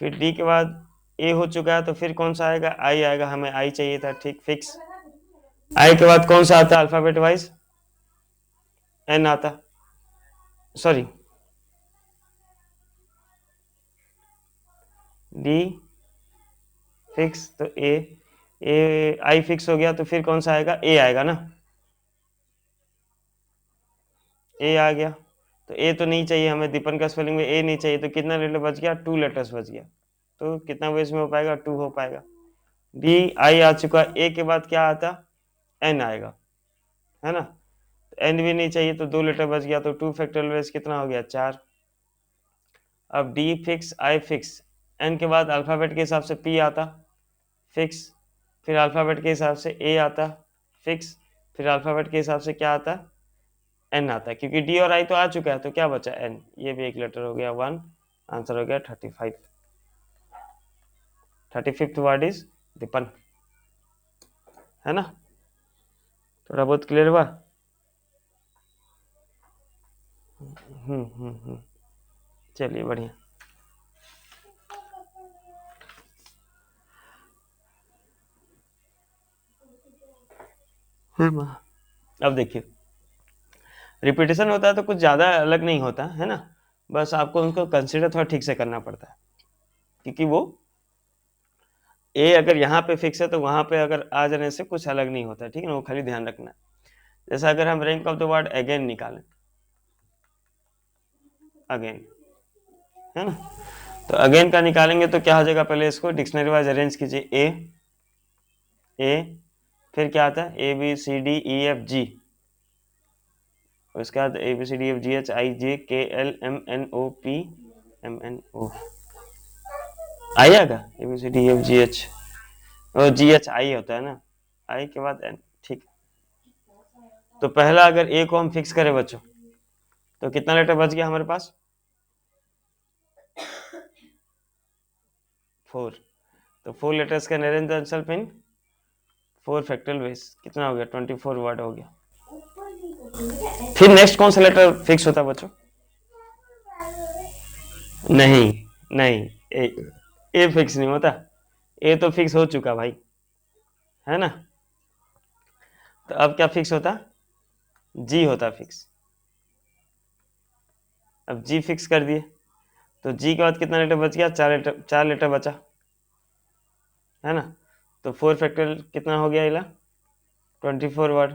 फिर डी के बाद ए हो चुका है, तो फिर कौन सा आएगा, आई आएगा, हमें आई चाहिए था, ठीक, फिक्स। आई के बाद कौन सा आता है अल्फाबेट वाइज, एन आता, सॉरी डी फिक्स, तो ए आई फिक्स हो गया, तो फिर कौन सा आएगा, ए आएगा ना, ए आ गया। तो ए तो नहीं चाहिए हमें, दीपन का स्पेलिंग में ए नहीं चाहिए, तो कितना लेटर बच गया, 2 लेटर्स बच गया। तो कितना वेज में हो पाएगा, 2 हो पाएगा। डी आई आ चुका, ए के बाद क्या आता, एन आएगा, है ना। एन भी नहीं चाहिए, तो 2 लेटर बच गया, तो 2 फैक्टोरियल वेज कितना हो गया, 4। अब D fix I fix, N के बाद अल्फाबेट के हिसाब से पी आता, फिक्स, फिर अल्फाबेट के हिसाब से ए आता, फिक्स, फिर अल्फाबेट के हिसाब से क्या आता, एन आता है, क्योंकि डी और आई तो आ चुका है, तो क्या बचा, एन, ये भी एक लेटर हो गया, 1। आंसर हो गया 35। 35th वर्ड इज दीपन, है ना, थोड़ा बहुत क्लियर हुआ। चलिए बढ़िया। अब देखिए, रिपीटेशन होता है तो कुछ ज़्यादा अलग नहीं होता है ना, बस आपको उनको कंसिडर थोड़ा ठीक से करना पड़ता है, क्योंकि वो ए अगर यहाँ पे फिक्स है तो वहाँ पे अगर आ जाने से कुछ अलग नहीं होता, ठीक है ना, वो खाली ध्यान रखना है। जैसा अगर हम rank of the word again निकालें, अगेन, है ना, तो अगेन का निकालेंगे तो क्या हो जाएगा, पहले इसको डिक्शनरी वाइज अरेंज कीजिए, ए, फिर क्या आता है, A B C D E F G, उसके बाद A B C D F G H I J K L M N O P M N O, आएगा A B C D F G H, और G H आई होता है ना, आई के बाद N, ठीक। तो पहला अगर ए को हम फिक्स करें बच्चों, तो कितना लेटर बच गया हमारे पास, 4। तो 4 letters can arrange themselves in 4 factorial veg, कितना हो गया, 24 वर्ड हो गया। फिर नेक्स्ट कौन सा लेटर फिक्स होता है बच्चों, नहीं, नहीं, ए फिक्स नहीं होता, ए तो फिक्स हो चुका भाई, है ना। तो अब क्या फिक्स होता, जी होता फिक्स। अब जी फिक्स कर दिए, तो जी के बाद कितना लेटर बच गया, 4 लेटर बचा, है ना। तो 4 फैक्टोरियल कितना हो गया, इला 24 वर्ड।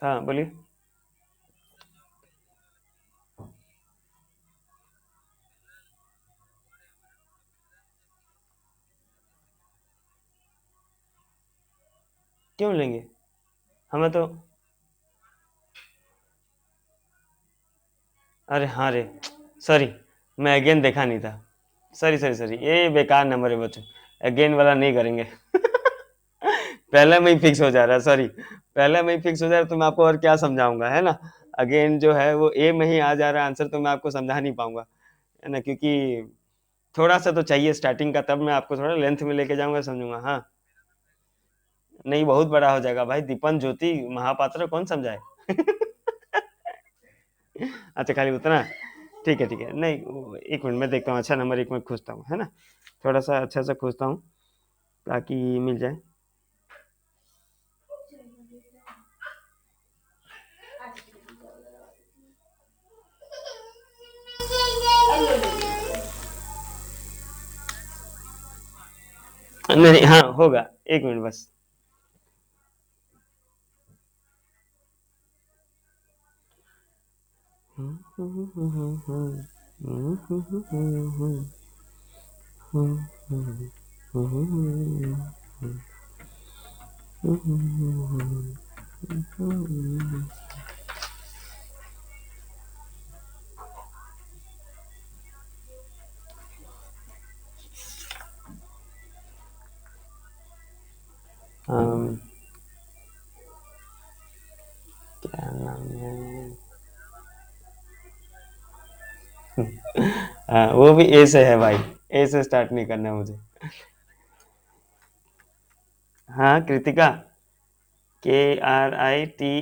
हाँ बोलिए। क्यों लेंगे, हमें तो, अरे हाँ रे, सॉरी, मैं अगेन देखा नहीं था, सॉरी सॉरी सॉरी, ये बेकार नंबर है बच्चों, अगेन वाला नहीं करेंगे। पहले में ही फिक्स हो जा रहा है, सॉरी, पहले में ही फिक्स हो जा रहा है, तो मैं आपको और क्या समझाऊंगा, है ना। अगेन जो है वो ए में ही आ जा रहा है आंसर, तो मैं आपको समझा नहीं पाऊंगा, है ना, क्योंकि थोड़ा सा तो चाहिए स्टार्टिंग का, तब मैं आपको थोड़ा लेंथ में लेके जाऊंगा, समझूंगा, हाँ। नहीं, बहुत बड़ा हो जाएगा भाई, दीपन ज्योति महापात्र कौन समझाए। अच्छा, खाली उतना, ठीक है ठीक है, नहीं, एक मिनट में देखता हूँ, अच्छा नंबर एक मिनट खोजता हूँ, है ना, थोड़ा सा अच्छा सा खोजता हूँ ताकि मिल जाए। नहीं, हाँ होगा, एक मिनट बस। क्या नाम है, वो भी ए से है भाई, ए से स्टार्ट नहीं करना है मुझे। हाँ, कृतिका, KRITIKA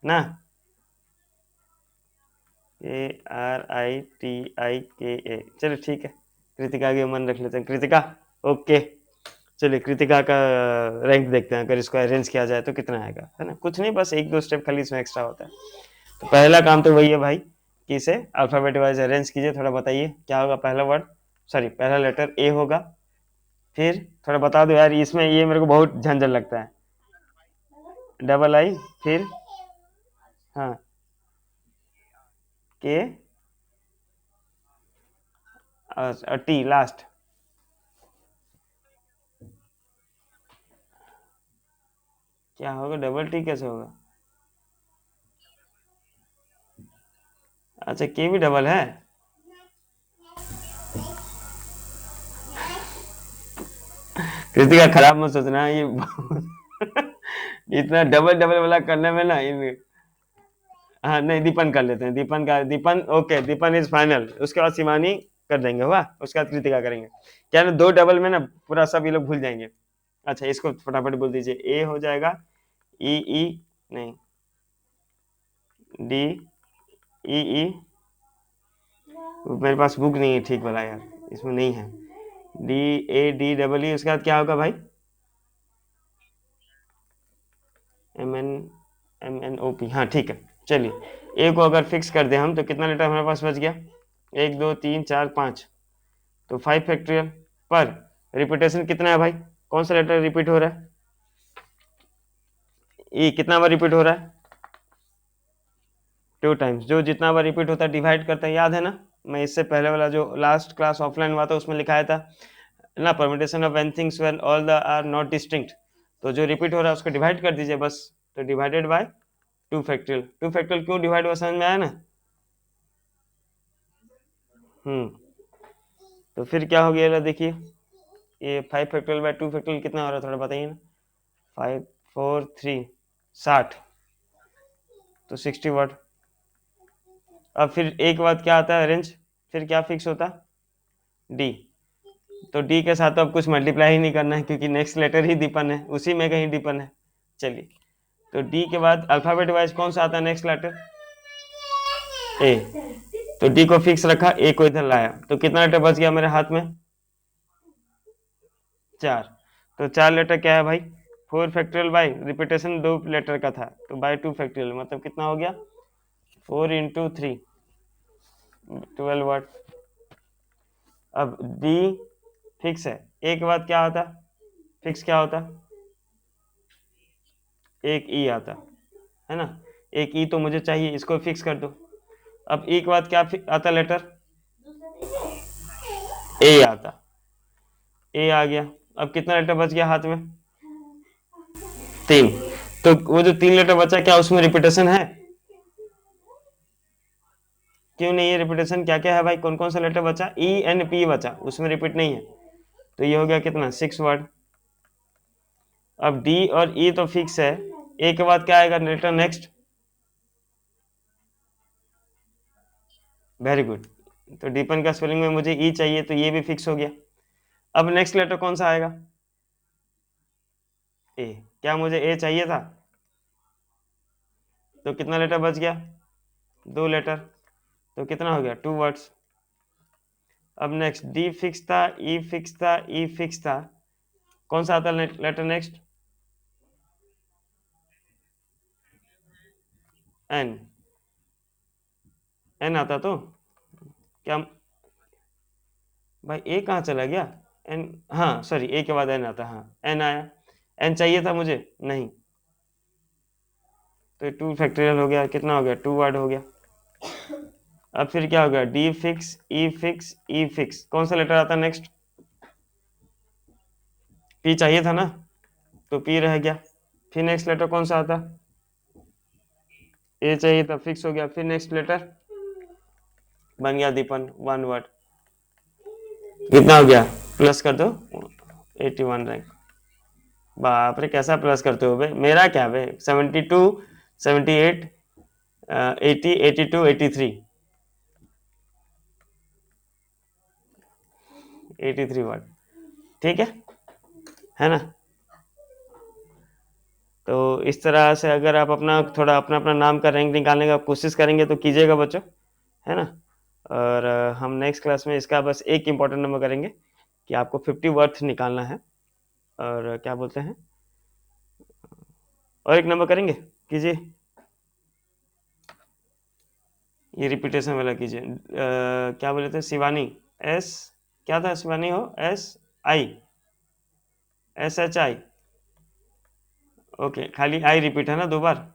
ना, KRITIKA, चलो ठीक है, कृतिका के मन रख लेते हैं, कृतिका। ओके, चलिए कृतिका का रैंक देखते हैं, अगर इसको अरेंज किया जाए तो कितना आएगा, है ना। कुछ नहीं, बस एक दो स्टेप खाली इसमें एक्स्ट्रा होता है। तो पहला काम तो वही है भाई कि इसे अल्फाबेट वाइज अरेंज कीजिए। थोड़ा बताइए क्या होगा, पहला वर्ड, सॉरी पहला लेटर ए होगा, फिर थोड़ा बता दो यार, इसमें ये मेरे को बहुत झंझट लगता है। डबल आई, फिर हाँ, के और टी लास्ट। क्या होगा, डबल टी कैसे होगा? अच्छा, के भी डबल है? कृतिका खराब मत सोचना ये इतना डबल डबल वाला करने में ना इन। हाँ नहीं, दीपन कर लेते हैं, दीपन का, दीपन ओके, दीपन इज फाइनल, उसके बाद शिवानी कर देंगे, हुआ उसके बाद कृतिका करेंगे। क्या ना, दो डबल में ना पूरा सब ये लोग भूल जाएंगे। अच्छा, इसको फटाफट बोल दीजिए, ए हो जाएगा, ई ई, नहीं, डी ई ई, मेरे पास बुक नहीं है ठीक वाला यार, इसमें नहीं है। D A D double E, उसके बाद क्या होगा भाई? M N, M N O P, हाँ ठीक है। चलिए ए को अगर फिक्स कर दे हम, तो कितना लेटर हमारे पास बच गया? एक दो तीन चार पाँच, तो 5 फैक्टोरियल पर रिपीटेशन कितना है भाई? कौन सा लेटर रिपीट हो रहा है? ई कितना बार रिपीट हो रहा है? 2 टाइम्स। जो जितना बार रिपीट होता है डिवाइड करता है, याद है ना? मैं इससे पहले वाला जो लास्ट क्लास ऑफलाइन हुआ था उसमें लिखाया था ना, permutation of when things when all the are not distinct. तो जो रिपीट हो रहा है उसको डिवाइड कर दीजिए बस। तो डिवाइडेड बाय 2 फैक्टोरियल। 2 फैक्टोरियल क्यों डिवाइड हुआ, समझ में आया ना? हम्म। तो फिर क्या हो गया, देखिए, ये 5 फैक्टोरियल बाय 2 फैक्टोरियल कितना हो रहा है, थोड़ा बताइए ना। 5 4 3 60, तो 60 वर्ड। अब फिर एक बात क्या आता है रेंज, फिर क्या फिक्स होता है? डी। तो डी के साथ तो अब कुछ मल्टीप्लाई ही नहीं करना है, क्योंकि नेक्स्ट लेटर ही दीपन है, उसी में कहीं दीपन है। चलिए, तो डी के बाद अल्फाबेट वाइज कौन सा आता है नेक्स्ट लेटर? ए। तो डी को फिक्स रखा, ए को इधर लाया, तो कितना लेटर बच गया मेरे हाथ में? 4। तो 4 लेटर क्या है भाई? 4 फैक्टोरियल बाई रिपीटेशन 2 लेटर का था, तो बाई 2 फैक्टोरियल, मतलब कितना हो गया? 4 × 3, 12 वर्ड। अब डी फिक्स है, ए के बाद क्या आता? फिक्स क्या होता? एक ई आता, है ना। एक ई तो मुझे चाहिए, इसको फिक्स कर दो। अब ई के बाद क्या आता लेटर? ए आता, ए आ गया। अब कितना लेटर बच गया हाथ में? 3। तो वो जो 3 लेटर बचा, क्या उसमें रिपीटेशन है? क्यों नहीं है रिपीटेशन, क्या क्या है भाई, कौन कौन सा लेटर बचा? ई एन पी बचा, उसमें रिपीट नहीं है। तो ये हो गया कितना, 6 वर्ड। अब डी और ई तो फिक्स है, ए के बाद क्या आएगा लेटर नेक्स्ट? Very good. तो डीपन का स्पेलिंग में मुझे ई चाहिए, तो ये भी फिक्स हो गया। अब नेक्स्ट लेटर कौन सा आएगा? ए। क्या मुझे ए चाहिए था? तो कितना लेटर बच गया? 2 लेटर। तो कितना हो गया, 2 वर्ड्स। अब नेक्स्ट डी फिक्स था, ई फिक्स था, ई फिक्स था, कौन सा आता लेटर नेक्स्ट? एन। एन आता तो क्या भाई, ए कहाँ चला गया? एन, हाँ सॉरी, ए के बाद एन आता, हाँ एन आया। एन चाहिए था मुझे, नहीं। तो 2 फैक्टोरियल हो गया, कितना हो गया, 2 वर्ड हो गया। अब फिर क्या हो गया, डी फिक्स, ई फिक्स, ई फिक्स, कौन सा लेटर आता नेक्स्ट? पी चाहिए था ना, तो पी रह गया। फिर नेक्स्ट लेटर कौन सा आता? ए चाहिए था, फिक्स हो गया। फिर नेक्स्ट लेटर बन गया दीपन, 1 वर्ड। कितना हो गया, प्लस कर दो, 81 रैंक। बाप रे, कैसा प्लस करते हो बे, मेरा क्या बे, 72, 78, 80, 82, 83, 83 वर्ड, ठीक है ना। तो इस तरह से अगर आप अपना थोड़ा अपना अपना नाम का रैंक निकालने का कोशिश करेंगे तो कीजिएगा बच्चों, है ना। और हम नेक्स्ट क्लास में इसका बस एक इम्पॉर्टेंट नंबर करेंगे कि आपको 50 वर्थ निकालना है। और क्या बोलते हैं, और एक नंबर करेंगे, कीजिए, ये रिपीटेशन वाला कीजिए। क्या बोले थे शिवानी, एस क्या था शिवानी, हो S I, S H I, okay, खाली आई रिपीट है ना 2 बार।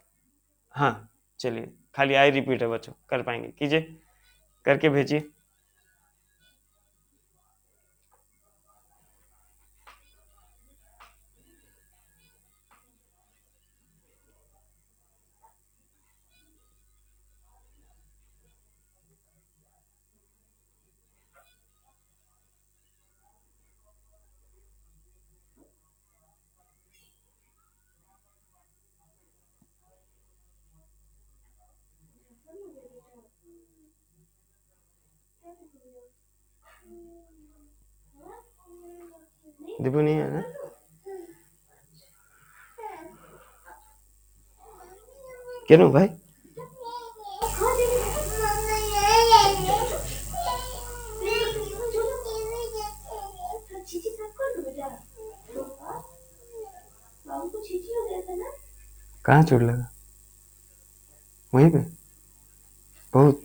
हाँ, चलिए, खाली आई रिपीट है बच्चों, कर पाएंगे, कीजिए, करके भेजिए। दीपू नहीं है ना, क्यों भाई, कहाँ चोट लगा, वहीं पे बहुत।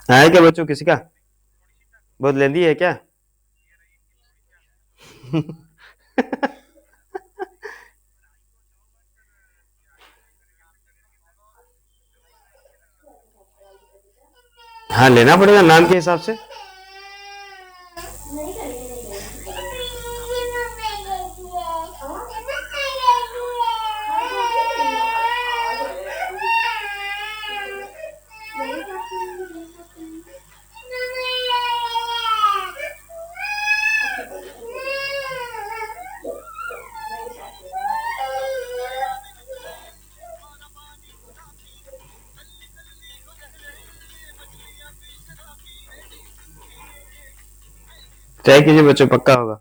है क्या बच्चों किसी का, बहुत लेंदी है क्या? हाँ, लेना पड़ेगा नाम के हिसाब से। ट्राई कीजिए बच्चों, पक्का होगा।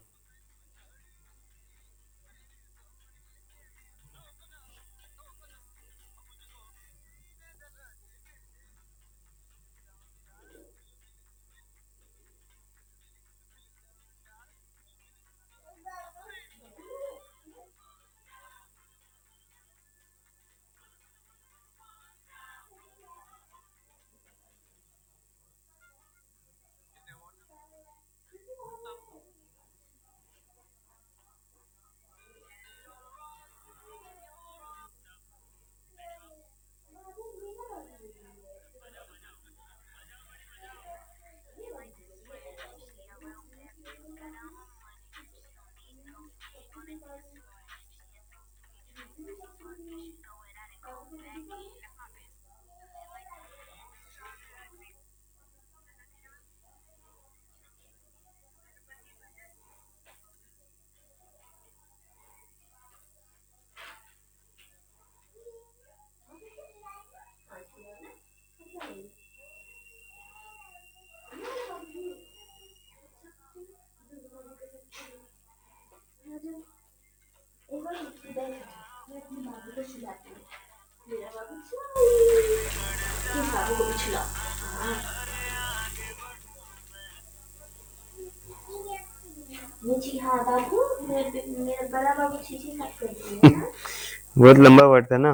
बहुत लंबा वर्ड था ना,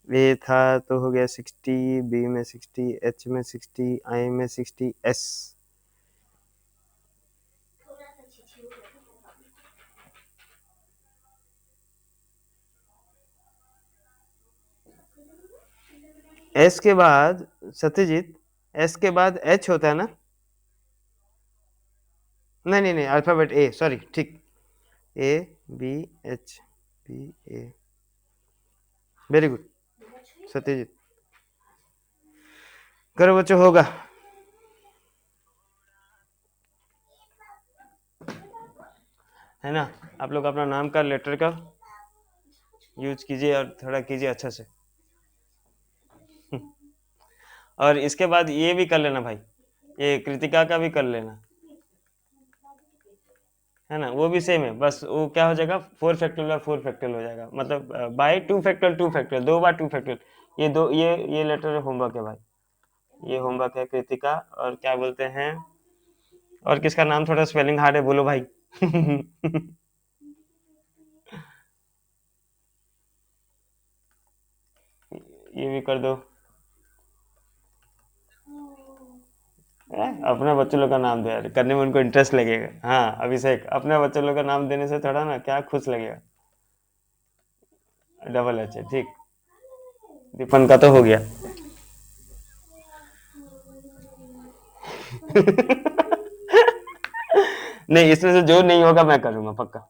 ए था तो हो गया 60, बी में 60, एच में 60, आई में 60, एस। एस के बाद सत्यजीत, एस के बाद एच होता है ना? नहीं नहीं नहीं, अल्फाबेट ए, सॉरी, ठीक। A B H, B A, very good Satyajit. करो बच्चों, होगा। है ना? आप लोग अपना नाम का लेटर का यूज कीजिए और थोड़ा कीजिए अच्छा से। और इसके बाद ये भी कर लेना भाई, ये कृतिका का भी कर लेना, है ना? वो भी सेम है, बस वो क्या हो जाएगा, 4 फैक्टोरियल और 4 फैक्टोरियल हो जाएगा, मतलब by 2 factorial 2 factorial, 2 bar 2 factorial. ये दो, ये लेटर होमवर्क है भाई, ये होमवर्क है कृतिका। और क्या बोलते हैं, और किसका नाम थोड़ा स्पेलिंग हार्ड है, बोलो भाई। ये भी कर दो। अपने बच्चों लोग का नाम दो यार, करने में उनको इंटरेस्ट लगेगा। हाँ अभिषेक, अपने बच्चों लोग का नाम देने से थोड़ा ना क्या खुश लगेगा। डबल एच है, ठीक। दीपन का तो हो गया। नहीं, इसमें से जो नहीं होगा मैं करूंगा पक्का,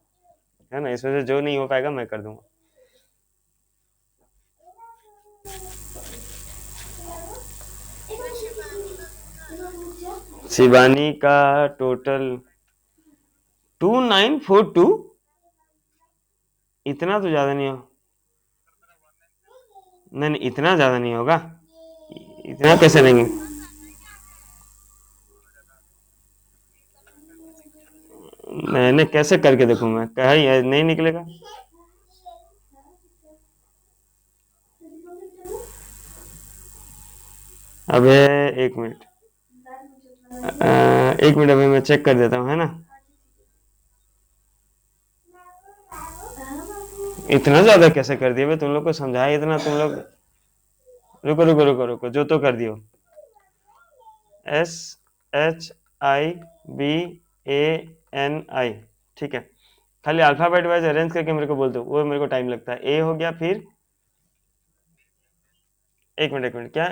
है ना? इसमें से जो नहीं हो पाएगा मैं कर दूंगा। शिवानी का टोटल 2942। इतना तो ज्यादा नहीं हो, नहीं नहीं इतना ज्यादा नहीं होगा, इतना कैसे नहीं? मैंने कैसे करके देखूं, मैं कहा ये नहीं निकलेगा। अबे एक मिनट, एक मिनट, अभी मैं चेक कर देता हूँ, है ना? इतना ज्यादा कैसे कर दिया? तुम लोग को समझाया इतना, तुम लोग। रुको रुको रुको रुको, जो तो कर दियो। S H I B A N I, ठीक है। खाली अल्फाबेट वाइज अरेंज करके मेरे को बोल दो, वो मेरे को टाइम लगता है। ए हो गया, फिर एक मिनट क्या?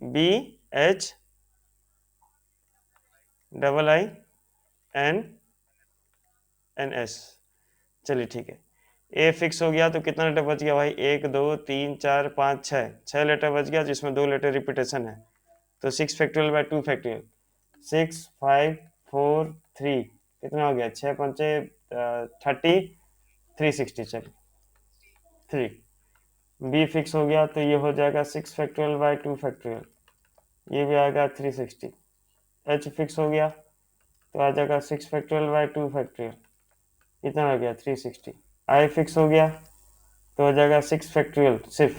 B H double I N N S, चलिए ठीक है। ए फिक्स हो गया तो कितना लेटर बच गया भाई? 1 2 3 4 5 6 लेटर बच गया, जिसमें 2 लेटर रिपीटेशन है। तो 6 फैक्टोरियल बाय 2 फैक्टोरियल, 6 5 4 3, कितना हो गया? 6 पंचे 30, 360, चलिए 3। बी फिक्स हो गया तो ये हो जाएगा 6 फैक्टोरियल बाय 2 फैक्टोरियल, ये भी आएगा 360। एच फिक्स हो गया तो आ जाएगा 6 फैक्टोरियल बाय 2 फैक्टोरियल, कितना हो गया? 360। आई फिक्स हो गया तो हो जाएगा 6 फैक्टोरियल, सिर्फ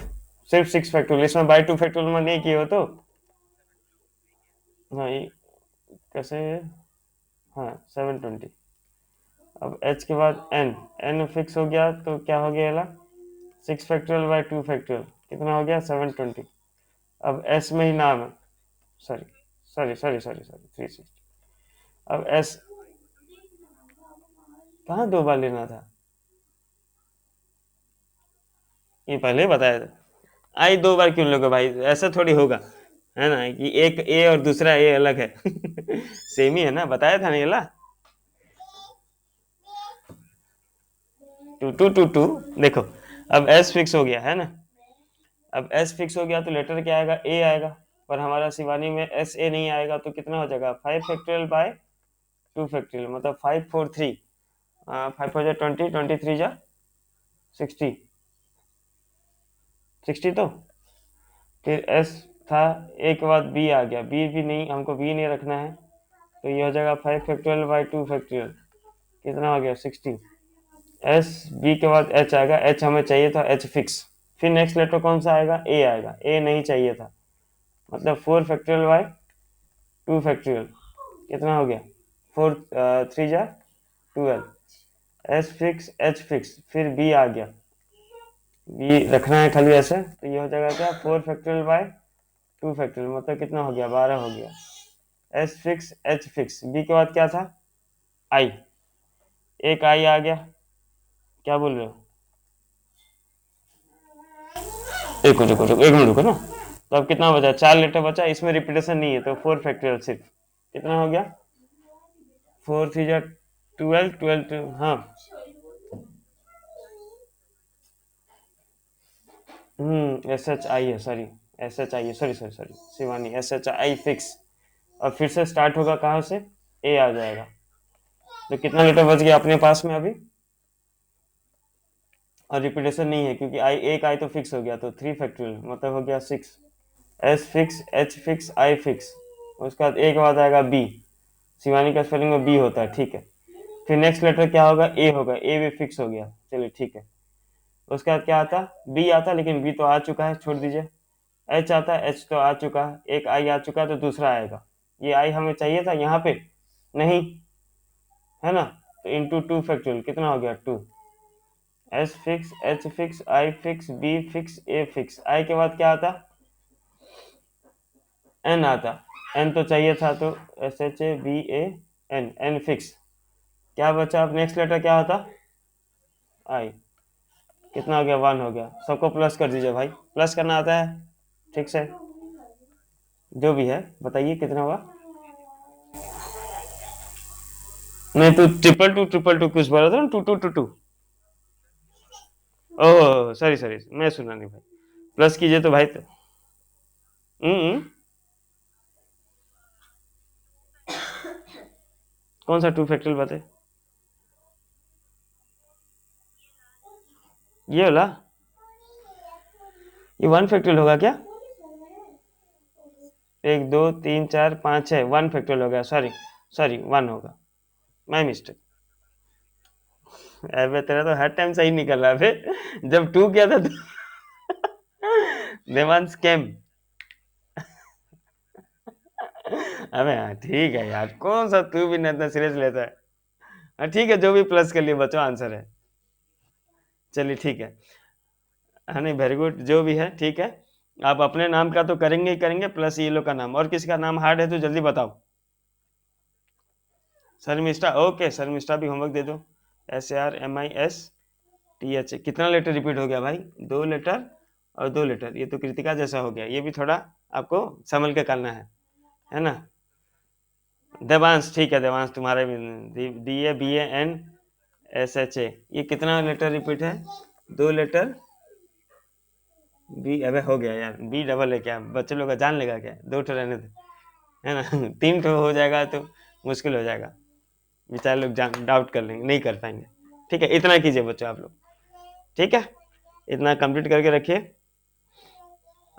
सिर्फ 6 फैक्टोरियल, इसमें बाय 2 फैक्टोरियल में नहीं किए हो तो। हाँ ये कैसे? हाँ 720। अब एच के बाद एन, एन फिक्स हो गया तो क्या हो गया? 6 फैक्टोरियल बाय 2 फैक्टोरियल, कितना हो गया? 720। अब एस में ही नाम है, sorry sorry sorry sorry sorry, 360। अब एस कहाँ 2 बार लेना था? ये पहले ही बताया था। आई 2 बार क्यों लोगे भाई? ऐसा थोड़ी होगा, है ना, कि एक ए और दूसरा ए अलग है। सेम ही है ना, बताया था ना ये ला। 2 2 2 2, देखो। अब एस फिक्स हो गया है ना, अब एस फिक्स हो गया तो लेटर क्या आएगा? ए आएगा। पर हमारा शिवानी में एस ए नहीं आएगा, तो कितना हो जाएगा? 5 फैक्टोरियल बाय 2 फैक्टोरियल, मतलब 543। 5 4 जा 20, 23 जा 60, 60 तो फिर एस था, ए के बाद बी आ गया, बी भी नहीं, हमको बी नहीं रखना है, तो ये हो जाएगा 5 फैक्टोरियल बाय 2 फैक्टोरियल, कितना हो गया? 60। एस बी के बाद एच आएगा, एच हमें चाहिए था, एच फिक्स। फिर नेक्स्ट लेटर कौन सा आएगा? ए आएगा, ए नहीं चाहिए था, मतलब 4 फैक्टोरियल बाय 2 फैक्टोरियल, कितना हो गया? 4 3 जा 12। एस फिक्स एच फिक्स, फिर बी आ गया, बी रखना है खाली ऐसे, तो ये हो जाएगा क्या, 4 फैक्टोरियल बाय 2 फैक्टोरियल, मतलब कितना हो गया, 12 हो गया। S fix H fix, B के बाद क्या था, आई, एक आई आ गया, क्या बोल रहे हो, एक रुको रुको रुको, एक मिनट रुको ना। तो अब कितना बचा, 4 लेटर बचा, इसमें रिपीटेशन नहीं है, तो 4 फैक्टोरियल सिर्फ, कितना हो गया, 4 3 जा 12, 12 हाँ, एस एच आई है, सॉरी, एस एच आई है, sorry sorry sorry Shivani, S H I fix. और फिर से स्टार्ट होगा कहाँ से, ए आ जाएगा। तो कितना लेटर बच गया अपने पास में अभी, और रिपीटेशन नहीं है क्योंकि आई, एक आई तो फिक्स हो गया, तो 3 फैक्टोरियल मतलब हो गया 6। S fix H fix I fix, उसके बाद ए के बाद आएगा बी, शिवानी का स्पेलिंग में बी होता है, ठीक है। फिर नेक्स्ट लेटर क्या होगा, ए होगा, ए भी फिक्स हो गया, चलिए ठीक है। उसके बाद क्या आता, बी आता, लेकिन बी तो आ चुका है, छोड़ दीजिए। एच आता, एच तो आ चुका है, एक आई आ चुका है, तो दूसरा आएगा। ये आई हमें चाहिए था यहाँ पे, नहीं, है ना, तो इंटू 2 फैक्टोरियल कितना हो गया, 2। S fix H fix I fix B fix A fix, I के बाद क्या आता, एन आता, एन तो चाहिए था, तो S H A B A N, N fix. क्या बचा, अब नेक्स्ट लेटर क्या होता, आई, कितना हो गया, 1 हो गया। सबको प्लस कर दीजिए भाई, प्लस करना आता है, ठीक से, जो भी है बताइए कितना हुआ। नहीं तो ट्रिपल टू कुछ बोला था ना, 2 2 2 2। ओह सॉरी सॉरी, मैं सुना नहीं भाई, प्लस कीजिए तो भाई तो, हम्म, कौन सा 2 फैक्टोरियल बात है, ये वाला, ये 1 फैक्टोरियल होगा क्या, 1 2 3 4 5 6, 1 फैक्टोरियल हो गया, सॉरी सॉरी 1 होगा, माई मिस्टेक। अबे तेरा तो हर टाइम सही निकल रहा है बे। जब 2 किया था तो देवांश केम। अबे हाँ ठीक है यार, कौन सा तू भी नहीं इतना सीरियस लेता है। हाँ ठीक है, जो भी प्लस कर लिए बच्चों आंसर है, चलिए ठीक है। हाँ नहीं, वेरी गुड, जो भी है ठीक है। आप अपने नाम का तो करेंगे ही करेंगे, प्लस ये लोग का नाम, और किसी का नाम हार्ड है तो जल्दी बताओ। शर्मिष्ठा, ओके, शर्मिष्ठा भी होमवर्क दे दो। SRMISTH, कितना लेटर रिपीट हो गया भाई, 2 लेटर और 2 लेटर, ये तो कृतिका जैसा हो गया, ये भी थोड़ा आपको संभल के करना है ना। देवांश, ठीक है देवांश, तुम्हारे भी DABANSHA, ये कितना लेटर रिपीट है, 2 लेटर, बी, अबे हो गया यार, बी डबल है क्या, बच्चे लोग का जान लेगा क्या, 2 ठो रहने दो, है ना। 3 ठो हो जाएगा तो मुश्किल हो जाएगा, बेचारे लोग जान डाउट कर लेंगे, नहीं कर पाएंगे। ठीक है, इतना कीजिए बच्चों आप लोग, ठीक है, इतना कंप्लीट करके रखिए।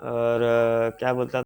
और क्या बोलता